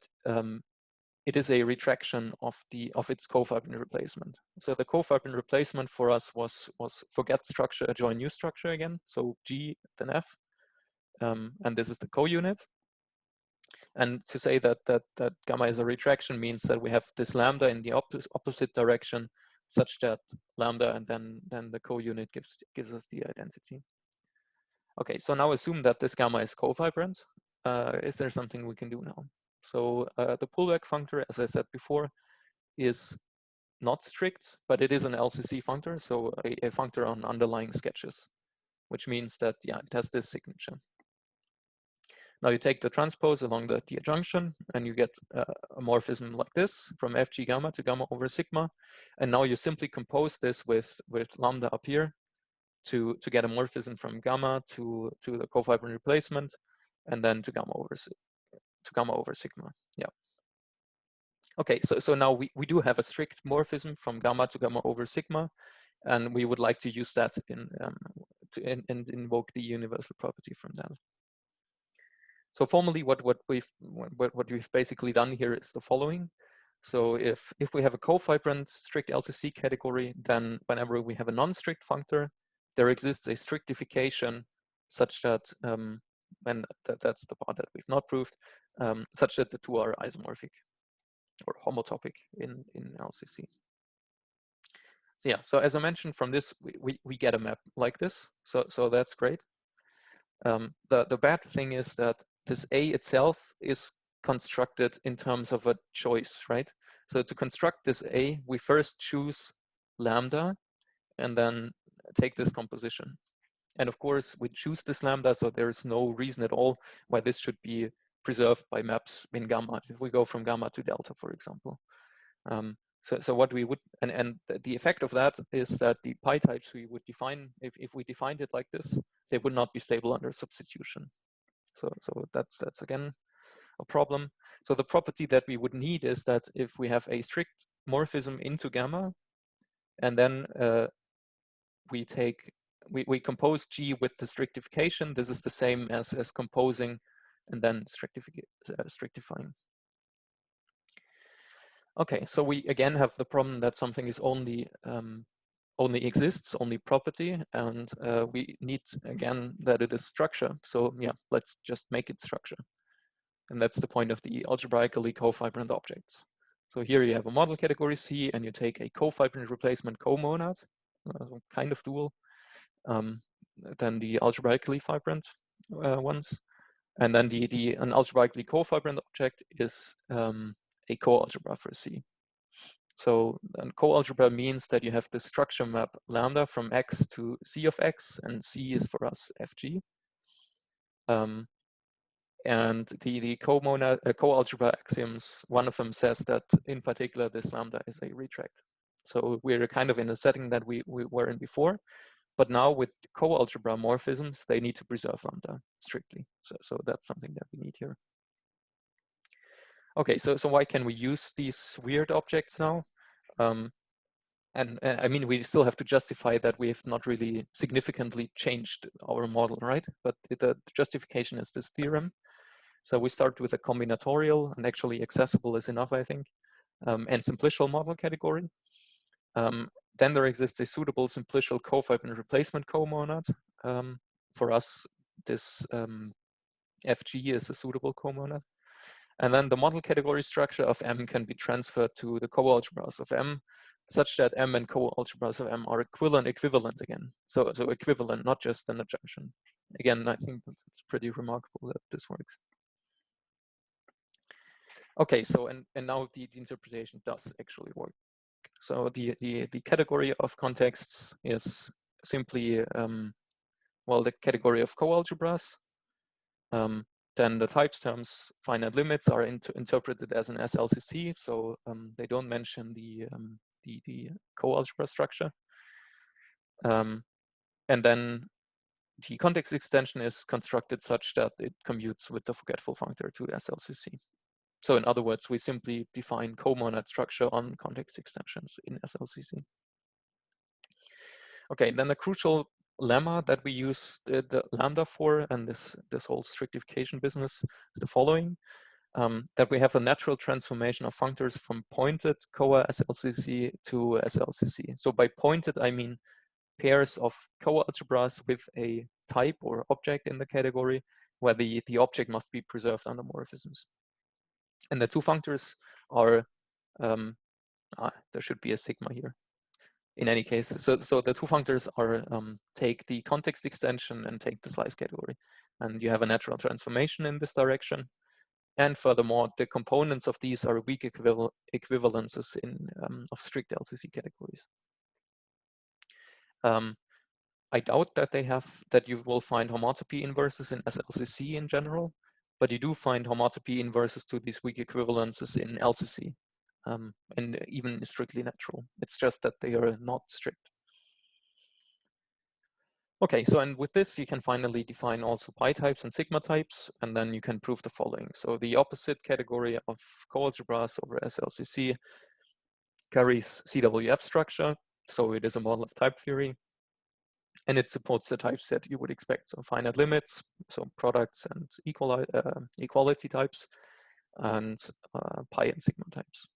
B: it is a retraction of its cofibrant replacement. So the cofibrant replacement for us was forget structure, join new structure again. So G then F, and this is the co-unit. And to say that gamma is a retraction means that we have this lambda in the opposite direction, such that lambda and then the co-unit gives us the identity. Okay, so now assume that this gamma is cofibrant. Is there something we can do now? So the pullback functor, as I said before, is not strict, but it is an LCC functor, so a functor on underlying sketches, which means that, yeah, it has this signature. Now you take the transpose along the adjunction, and you get a morphism like this from FG gamma to gamma over sigma. And now you simply compose this with lambda up here to get a morphism from gamma to the cofibrant replacement, and then to gamma over sigma. Yeah. Okay, so now we do have a strict morphism from gamma to gamma over sigma, and we would like to use that to invoke the universal property from that. So formally, what we've basically done here is the following. So if we have a cofibrant strict LCC category, then whenever we have a non-strict functor, there exists a strictification such that, and that's the part that we've not proved, such that the two are isomorphic or homotopic in LCC. So yeah, so as I mentioned, from this we get a map like this. So that's great. The bad thing is that this A itself is constructed in terms of a choice, right? So to construct this A, we first choose lambda and then take this composition. And of course, we choose this lambda, so there is no reason at all why this should be preserved by maps in gamma, if we go from gamma to delta, for example. So what we would, and the effect of that is that the pi types we would define, if we defined it like this, they would not be stable under substitution. So that's again a problem. So the property that we would need is that if we have a strict morphism into gamma, and then we compose G with the strictification, this is the same as composing and then strictifying. Okay, so we again have the problem that something is only exists, only property, and we need again that it is structure. So yeah, let's just make it structure. And that's the point of the algebraically cofibrant objects. So here you have a model category C, and you take a cofibrant replacement comonad, kind of dual, then the algebraically fibrant ones, and then an algebraically cofibrant object is a coalgebra for C. So coalgebra means that you have the structure map lambda from X to C of X, and C is for us FG. And the coalgebra axioms, one of them says that in particular this lambda is a retract. So we're kind of in a setting that we were in before, but now with coalgebra morphisms, they need to preserve lambda strictly. So that's something that we need here. Okay, so why can we use these weird objects now? And I mean, we still have to justify that we have not really significantly changed our model, right? But the justification is this theorem. So we start with a combinatorial, and actually accessible is enough, I think, and simplicial model category. Then there exists a suitable simplicial cofibrant replacement comonad. For us, this FG is a suitable comonad. And then the model category structure of M can be transferred to the coalgebras of M, such that M and coalgebras of M are equivalent again. So equivalent, not just an adjunction. Again, I think it's pretty remarkable that this works. Okay, so and now the interpretation does actually work. So the category of contexts is simply well, the category of coalgebras. Then the types terms finite limits are interpreted as an SLCC, so they don't mention the the co-algebra structure. And then the context extension is constructed such that it commutes with the forgetful functor to SLCC. So in other words, we simply define comonad structure on context extensions in SLCC. Okay, then the crucial lemma that we use the lambda for, and this whole strictification business, is the following: that we have a natural transformation of functors from pointed Coa SLCC to SLCC. So by pointed, I mean pairs of co-algebras with a type or object in the category where the object must be preserved under morphisms. And the two functors are, there should be a sigma here. In any case, so the two functors are take the context extension and take the slice category. And you have a natural transformation in this direction. And furthermore, the components of these are weak equivalences of strict LCC categories. I doubt that you will find homotopy inverses in SLCC in general, but you do find homotopy inverses to these weak equivalences in LCC, and even strictly natural. It's just that they are not strict. Okay, so and with this, you can finally define also pi types and sigma types, and then you can prove the following. So the opposite category of coalgebras over SLCC carries CWF structure, so it is a model of type theory. And it supports the types that you would expect. So finite limits, so products and equality types, and pi and sigma types.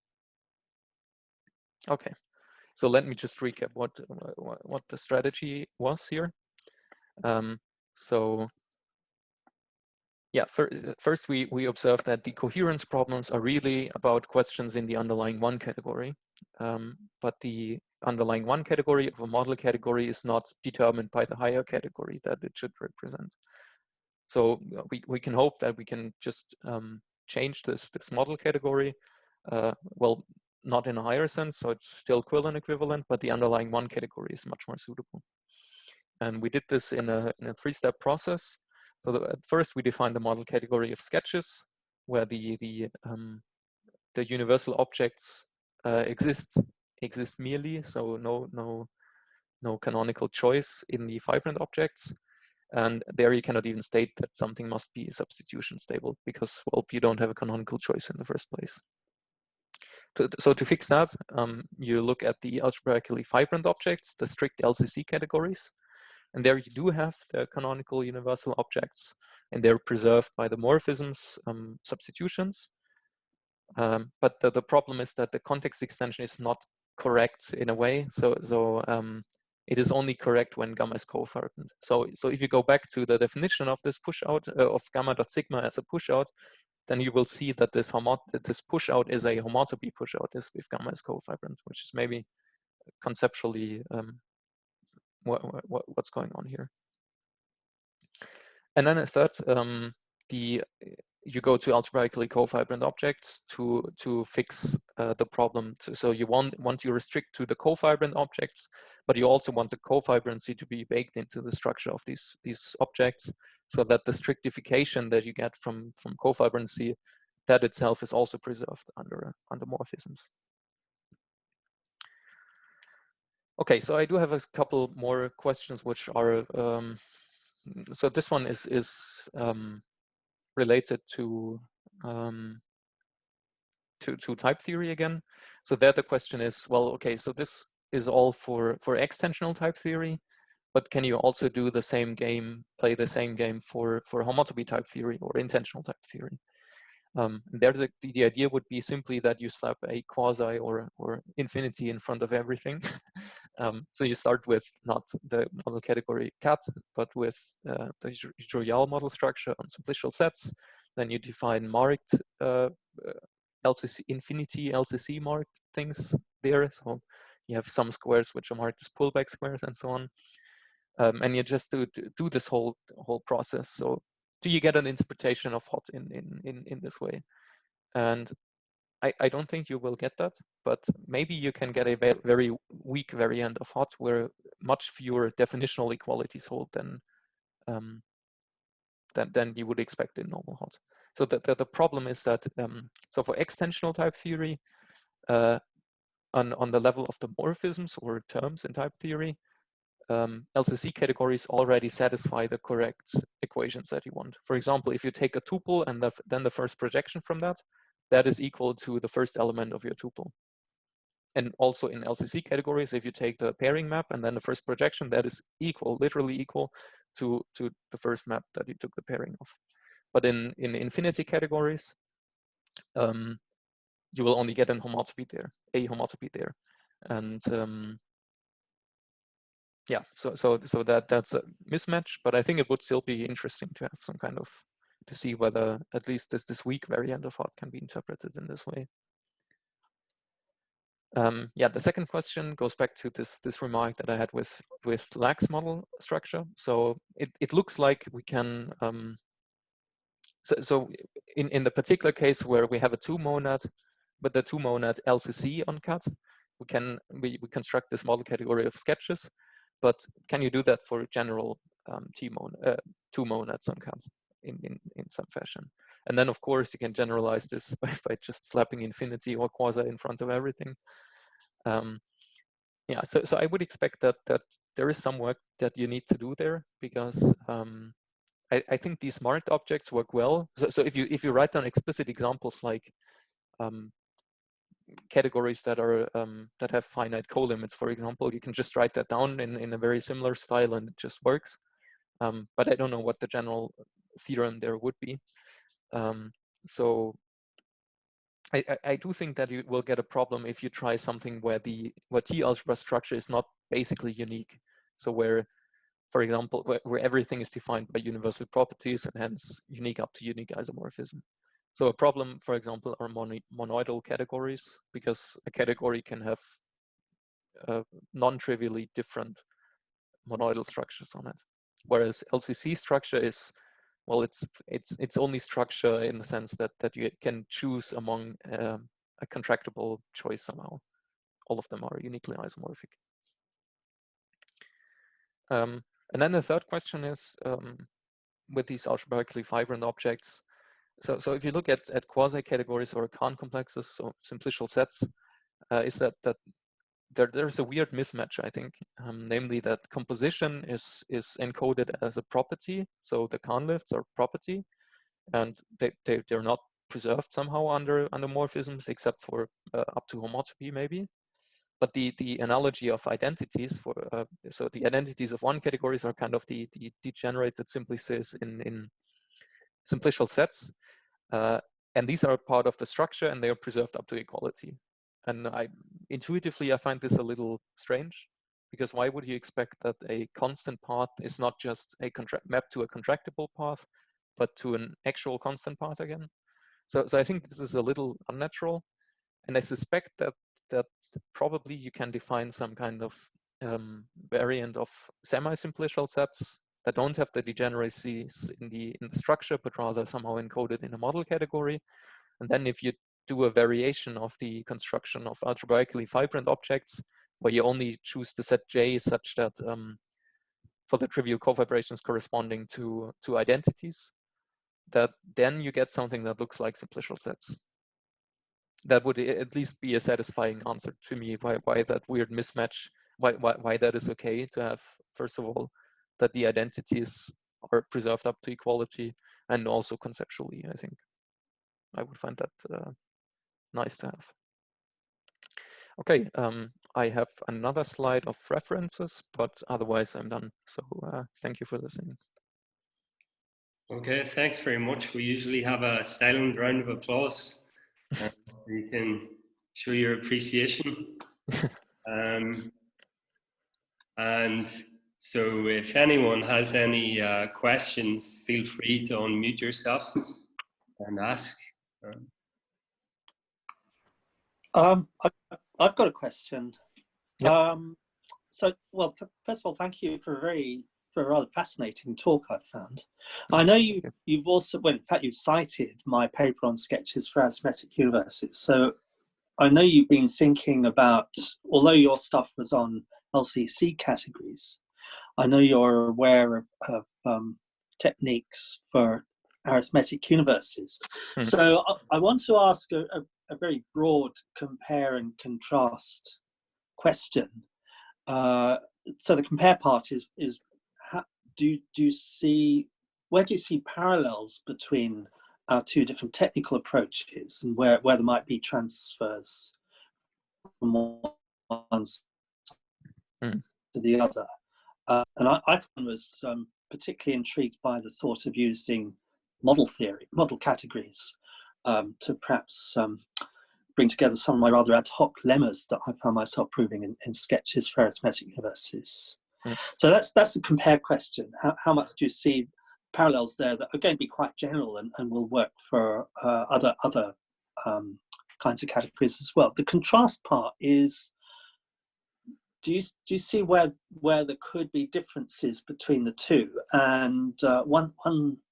B: Okay, so let me just recap what the strategy was here. So yeah, first we observed that the coherence problems are really about questions in the underlying one category, but the underlying one category of a model category is not determined by the higher category that it should represent. So we can hope that we can just change this model category, well, not in a higher sense, so it's still equivalent, but the underlying one category is much more suitable. And we did this in a three-step process. So at first we defined the model category of sketches, where the universal objects exist merely, so no canonical choice in the fibrant objects. And there you cannot even state that something must be substitution stable because, well, you don't have a canonical choice in the first place. So to fix that, you look at the algebraically fibrant objects, the strict LCC categories. And there you do have the canonical universal objects, and they're preserved by the morphisms substitutions. But the problem is that the context extension is not correct in a way. So it is only correct when gamma is cofibrant. So if you go back to the definition of this pushout of gamma.sigma as a pushout, then you will see that this pushout is a homotopy pushout if gamma is cofibrant, which is maybe conceptually what's going on here. And then a third, you go to algebraically cofibrant objects to fix the problem. So you want to restrict to the cofibrant objects, but you also want the cofibrancy to be baked into the structure of these objects, so that the strictification that you get from cofibrancy, that itself is also preserved under morphisms. Okay, so I do have a couple more questions which are so this one is related to type theory again. So there the question is, well, okay, so this is all for extensional type theory, but can you also do the same game, play the same game for homotopy type theory or intentional type theory? There the idea would be simply that you slap a quasi or infinity in front of everything. So you start with not the model category cat, but with the Joyal model structure on simplicial sets. Then you define marked LCC infinity LCC marked things there. So you have some squares which are marked as pullback squares and so on. And you just do this whole process. So do you get an interpretation of hot in this way? And I don't think you will get that, but maybe you can get a very weak variant of hot where much fewer definitional equalities hold than you would expect in normal hot. So the problem is that so for extensional type theory, on the level of the morphisms or terms in type theory, LCC categories already satisfy the correct equations that you want. For example, if you take a tuple and then the first projection from that, that is equal to the first element of your tuple. And also in LCC categories, if you take the pairing map and then the first projection, that is equal, literally equal to the first map that you took the pairing of. But in infinity categories, you will only get a homotopy there. And yeah, so that's a mismatch, but I think it would still be interesting to have some kind of, to see whether at least this weak variant of art can be interpreted in this way. Yeah, the second question goes back to this remark that I had with lax model structure. So it looks like we can, so in the particular case where we have a two-monad, but the two-monad LCC on cut, we construct this model category of sketches. But can you do that for general two monads on cut in some fashion? And then of course you can generalize this by just slapping infinity or quasi in front of everything. Yeah, so I would expect that there is some work that you need to do there, because I think these marked objects work well. So if you write down explicit examples like categories that are that have finite colimits, for example, you can just write that down in a very similar style and it just works. But I don't know what the general theorem there would be. So I do think that you will get a problem if you try something where T algebra structure is not basically unique. So where, for example, where everything is defined by universal properties and hence unique up to unique isomorphism. So a problem, for example, are monoidal categories, because a category can have non-trivially different monoidal structures on it. Whereas LCC structure is, well, it's only structure in the sense that you can choose among a contractible choice somehow. All of them are uniquely isomorphic. And then the third question is, with these algebraically fibrant objects, so if you look at quasi-categories or Kahn complexes, so simplicial sets, is that there's a weird mismatch, I think, namely that composition is encoded as a property. So the Kahn lifts are property, and they're not preserved somehow under morphisms, except for up to homotopy maybe. But the analogy of identities for so the identities of one categories are kind of the degenerated simplices in simplicial sets, and these are part of the structure and they are preserved up to equality. And intuitively I find this a little strange, because why would you expect that a constant path is not just a map to a contractible path, but to an actual constant path again? So I think this is a little unnatural, and I suspect that probably you can define some kind of variant of semi-simplicial sets that don't have the degeneracies in the structure, but rather somehow encoded in a model category. And then if you do a variation of the construction of algebraically fibrant objects, where you only choose the set J such that for the trivial cofibrations corresponding to identities, that then you get something that looks like simplicial sets. That would at least be a satisfying answer to me, why that weird mismatch, why that is okay to have, first of all, that the identities are preserved up to equality, and also conceptually, I think I would find that nice to have. Okay, I have another slide of references, but otherwise I'm done. So thank you for listening.
A: Okay, thanks very much. We usually have a silent round of applause so you can show your appreciation. And so if anyone has any questions, feel free to unmute yourself and ask.
C: I've got a question.
B: Yep.
C: So, well, first of all, thank you for a rather fascinating talk I've found. I know you've also, well, in fact, you've cited my paper on sketches for arithmetic universes. So I know you've been thinking about, although your stuff was on LCC categories, I know you're aware of techniques for arithmetic universes. So I want to ask very broad compare and contrast question. So the compare part is how, do you see, where do you see parallels between our two different technical approaches, and where there might be transfers from one to the other? And I was particularly intrigued by the thought of using model theory, model categories, to perhaps bring together some of my rather ad hoc lemmas that I found myself proving in sketches for arithmetic universes. So that's the compare question. How much do you see parallels there that are going to be quite general and will work for other kinds of categories as well? The contrast part is, do you see where there could be differences between the two? And one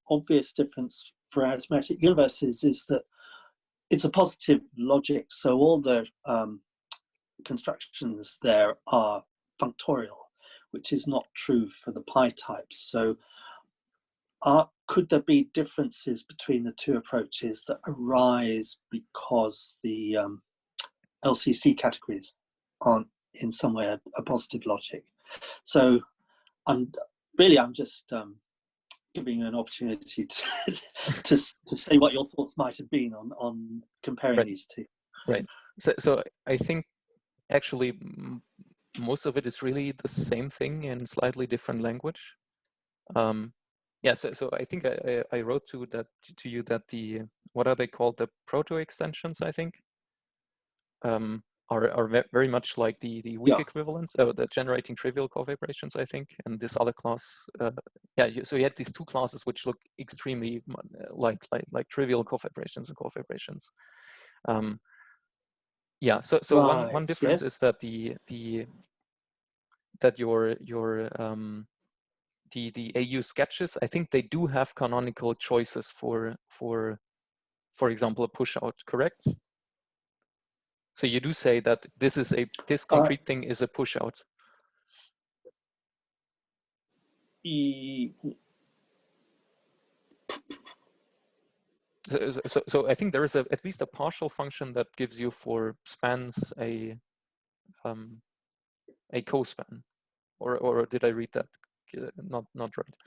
C: obvious difference for arithmetic universes is that it's a positive logic, so all the constructions there are functorial, which is not true for the pi types. So could there be differences between the two approaches that arise because the LCC categories aren't in some way a positive logic? So I'm just giving you an opportunity to say what your thoughts might have been on comparing these two.
B: Right. So I think actually most of it is really the same thing in slightly different language. Yeah. So I think I wrote to you that the, what are they called, the proto extensions, I think, are very much like the weak equivalents, the generating trivial cofibrations, I think, and this other class. So you had these two classes which look extremely like trivial cofibrations and cofibrations. Yeah. So right, one difference is that the AU sketches, I think they do have canonical choices for example, a push out, correct? So you do say that this concrete thing is a push out. So I think there is at least a partial function that gives you for spans a cospan, or did I read that not right?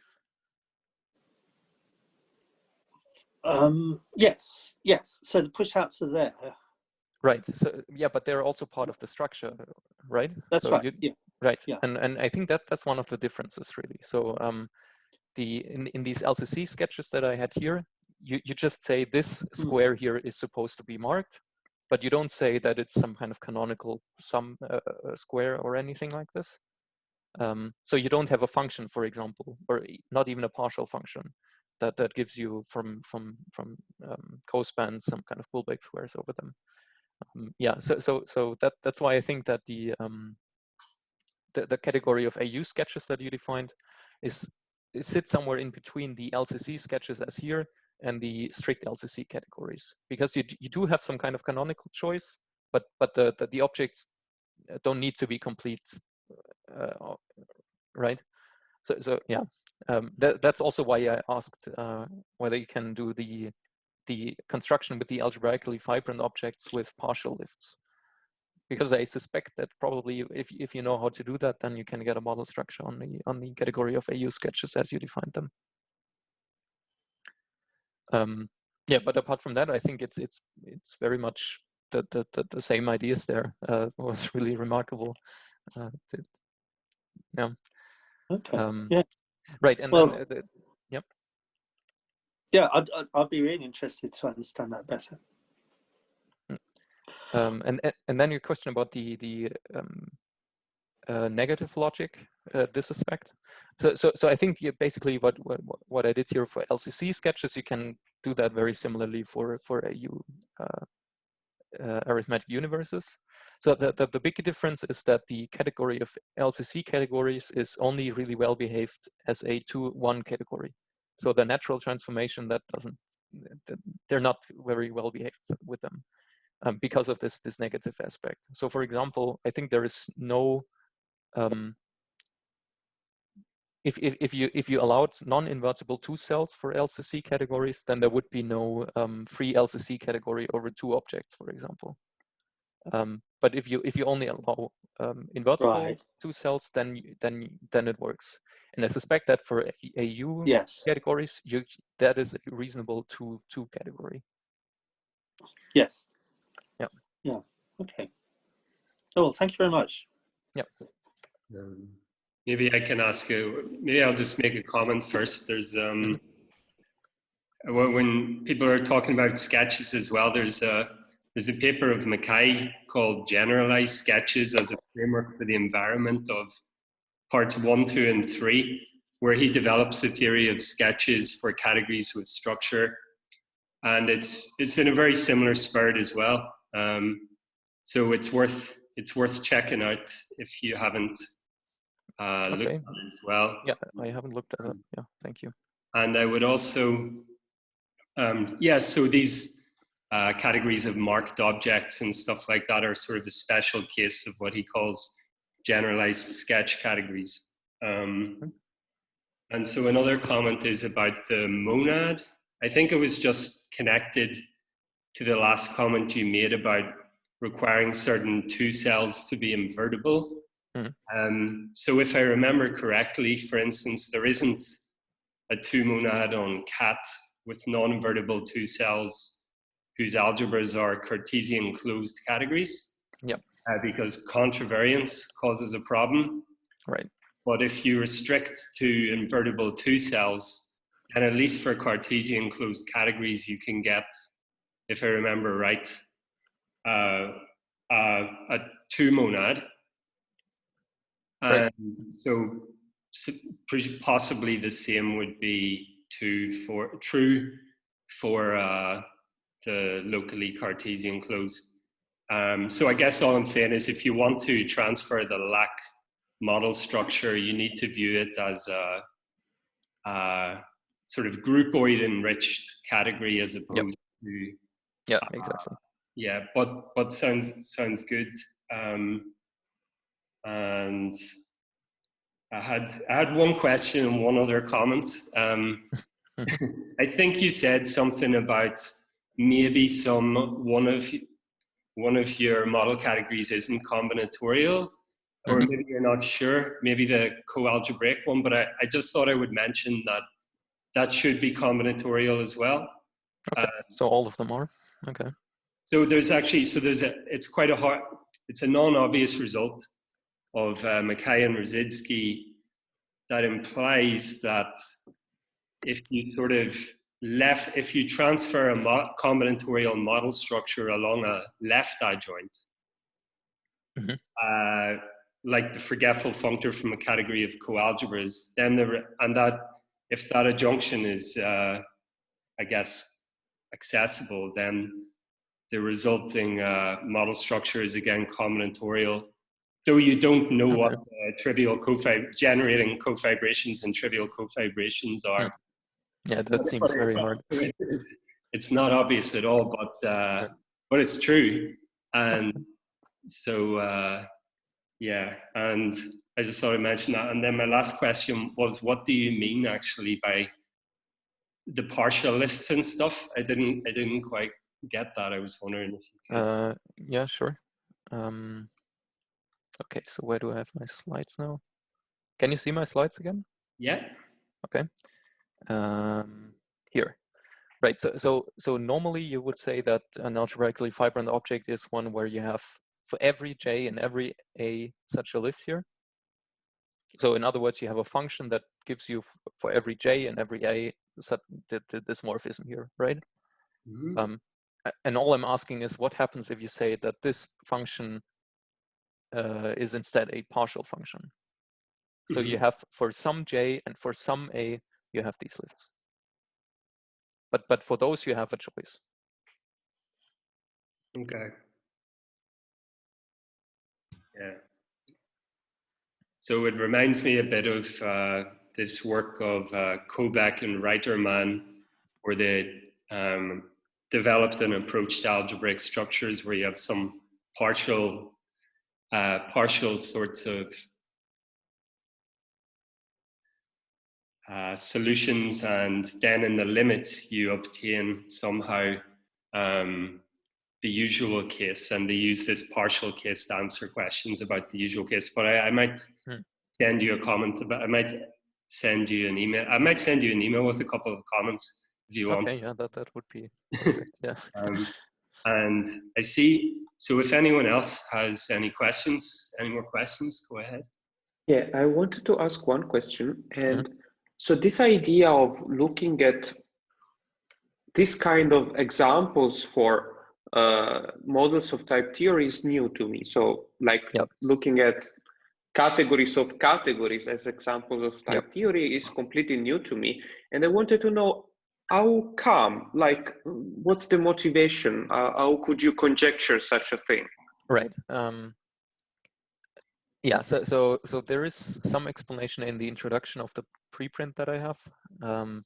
C: Yes. So the push outs are there.
B: Right. So yeah, but they're also part of the structure, right?
C: That's
B: so
C: right.
B: Right.
C: Yeah.
B: And I think that's one of the differences, really. So in these LCC sketches that I had here, you just say this square here is supposed to be marked, but you don't say that it's some kind of canonical square or anything like this. So you don't have a function, for example, or not even a partial function that gives you from cospans some kind of Pullback squares over them. Yeah, so that's why I think that the category of AU sketches that you defined sits somewhere in between the LCC sketches as here and the strict LCC categories, because you do have some kind of canonical choice, but the objects don't need to be complete, right? So yeah, that's also why I asked whether you can do the construction with the algebraically fibrant objects with partial lifts, because I suspect that probably if you know how to do that, then you can get a model structure on the category of AU sketches as you defined them. Yeah, but apart from that, I think it's very much the same ideas there. Was really remarkable. Yeah.
C: Okay. Yeah.
B: Right, and
C: well,
B: then yep.
C: Yeah, I'd be really interested to understand that better.
B: And then your question about the negative logic, this aspect. So I think basically what I did here for LCC sketches, you can do that very similarly for AU arithmetic universes. So the big difference is that the category of LCC categories is only really well behaved as a 2-1 category. So the natural transformation they're not very well behaved with them because of this negative aspect. So for example, I think there is no if you allowed non-invertible 2 cells for LCC categories, then there would be no free LCC category over 2 objects, for example. But if you only allow invertible 2 cells, then it works. And I suspect that for AU categories, that is a reasonable 2 category.
C: Yes.
B: Yeah.
C: Yeah. Okay. Oh, well, thank you very much.
B: Yeah.
A: Maybe I can ask you. Maybe I'll just make a comment first. There's when people are talking about sketches as well, there's a paper of Mackay called Generalized Sketches as a Framework for the Environment of parts 1, 2, and 3, where he develops a theory of sketches for categories with structure. And it's in a very similar spirit as well. So it's worth checking out if you haven't looked at it as well.
B: Yeah, I haven't looked at it. Yeah, thank you.
A: And I would also, so these categories of marked objects and stuff like that are sort of a special case of what he calls generalized sketch categories. And so another comment is about the monad. I think it was just connected to the last comment you made about requiring certain 2 cells to be invertible. So if I remember correctly, for instance, there isn't a 2 monad on cat with non-invertible 2 cells whose algebras are Cartesian closed categories.
B: Yep.
A: Because contravariance causes a problem.
B: Right.
A: But if you restrict to invertible 2 cells, then at least for Cartesian closed categories, you can get, if I remember right, a 2 monad.
B: Right.
A: And so possibly the same would be true for the locally Cartesian closed. So I guess all I'm saying is if you want to transfer the LAC model structure, you need to view it as a sort of groupoid enriched category as opposed to.
B: Yeah, exactly.
A: Yeah, but sounds good. And I had one question and one other comment. I think you said something about maybe one of your model categories isn't combinatorial, or maybe you're not sure, maybe the co-algebraic one, but I just thought I would mention that should be combinatorial as well.
B: Okay, so all of them are, okay.
A: So it's a non-obvious result of Mackay and Rosidsky that implies that if you transfer a combinatorial model structure along a left adjoint, like the forgetful functor from a category of coalgebras, then if that adjunction is, I guess, accessible, then the resulting model structure is again combinatorial. Though you don't know what trivial generating cofibrations and trivial cofibrations are.
B: Yeah, that seems very hard.
A: It's not obvious at all, but it's true. And so, and I just thought I'd mention that. And then my last question was, what do you mean actually by the partial lifts and stuff? I didn't quite get that. I was wondering if you could.
B: Yeah, sure. Okay, so where do I have my slides now? Can you see my slides again?
A: Yeah.
B: Okay. Here. Right, so normally you would say that an algebraically fibrant object is one where you have for every j and every a such a lift here. So in other words, you have a function that gives you for every j and every a this morphism here, right? And all I'm asking is what happens if you say that this function is instead a partial function. So you have for some j and for some a, you have these lifts. But for those you have a choice.
A: Okay. Yeah. So it reminds me a bit of this work of Kobeck and Reiterman, where they developed an approach to algebraic structures where you have some partial sorts of solutions, and then in the limit you obtain somehow the usual case, and they use this partial case to answer questions about the usual case. But I might send you a comment about, I might send you an email. I might send you an email with a couple of comments if you want.
B: Okay, yeah, that would be perfect. Yeah.
A: And I see, so if anyone else has any questions, any more questions, go ahead.
D: Yeah, I wanted to ask one question. And so this idea of looking at this kind of examples for models of type theory is new to me. So like looking at categories of categories as examples of type theory is completely new to me. And I wanted to know, how come, like, what's the motivation? How could you conjecture such a thing?
B: Right. Yeah, so there is some explanation in the introduction of the preprint that I have. And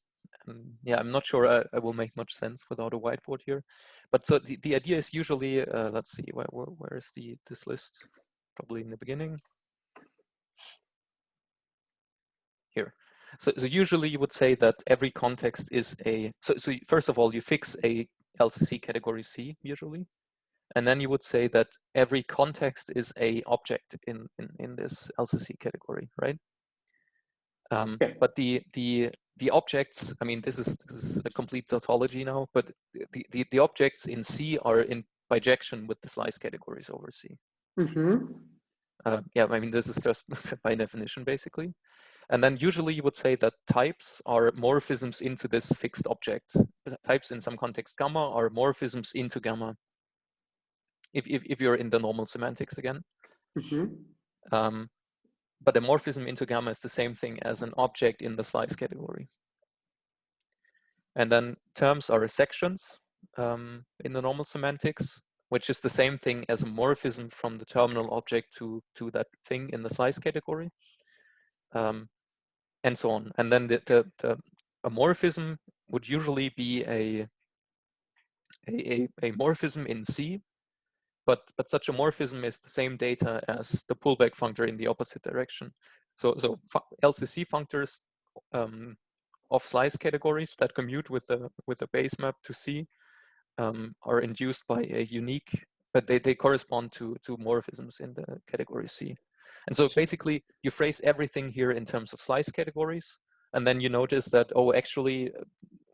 B: yeah, I'm not sure I will make much sense without a whiteboard here. But so the idea is usually, let's see, where is this list? Probably in the beginning. Here. So usually you would say that every context is a, so first of all, you fix a LCC category C usually. And then you would say that every context is a object in this LCC category, right? But the objects, I mean, this is a complete tautology now, but the objects in C are in bijection with the slice categories over C. Yeah, I mean, this is just by definition, basically. And then usually you would say that types are morphisms into this fixed object. Types in some context gamma are morphisms into gamma. If you're in the normal semantics again. But a morphism into gamma is the same thing as an object in the slice category. And then terms are sections in the normal semantics, which is the same thing as a morphism from the terminal object to that thing in the slice category. And so on. And then a morphism would usually be a morphism in C, but such a morphism is the same data as the pullback functor in the opposite direction. So LCC functors of slice categories that commute with the base map to C are induced by a unique, but they correspond to morphisms in the category C. And so basically you phrase everything here in terms of slice categories, and then you notice that, oh, actually,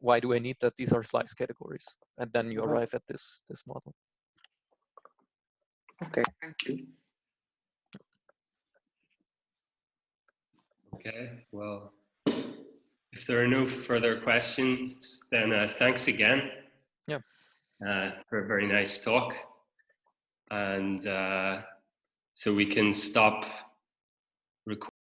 B: why do I need that? These are slice categories. And then you arrive at this model.
D: Okay, thank you.
A: Okay, well, if there are no further questions, then thanks again.
B: Yeah.
A: For a very nice talk. And so we can stop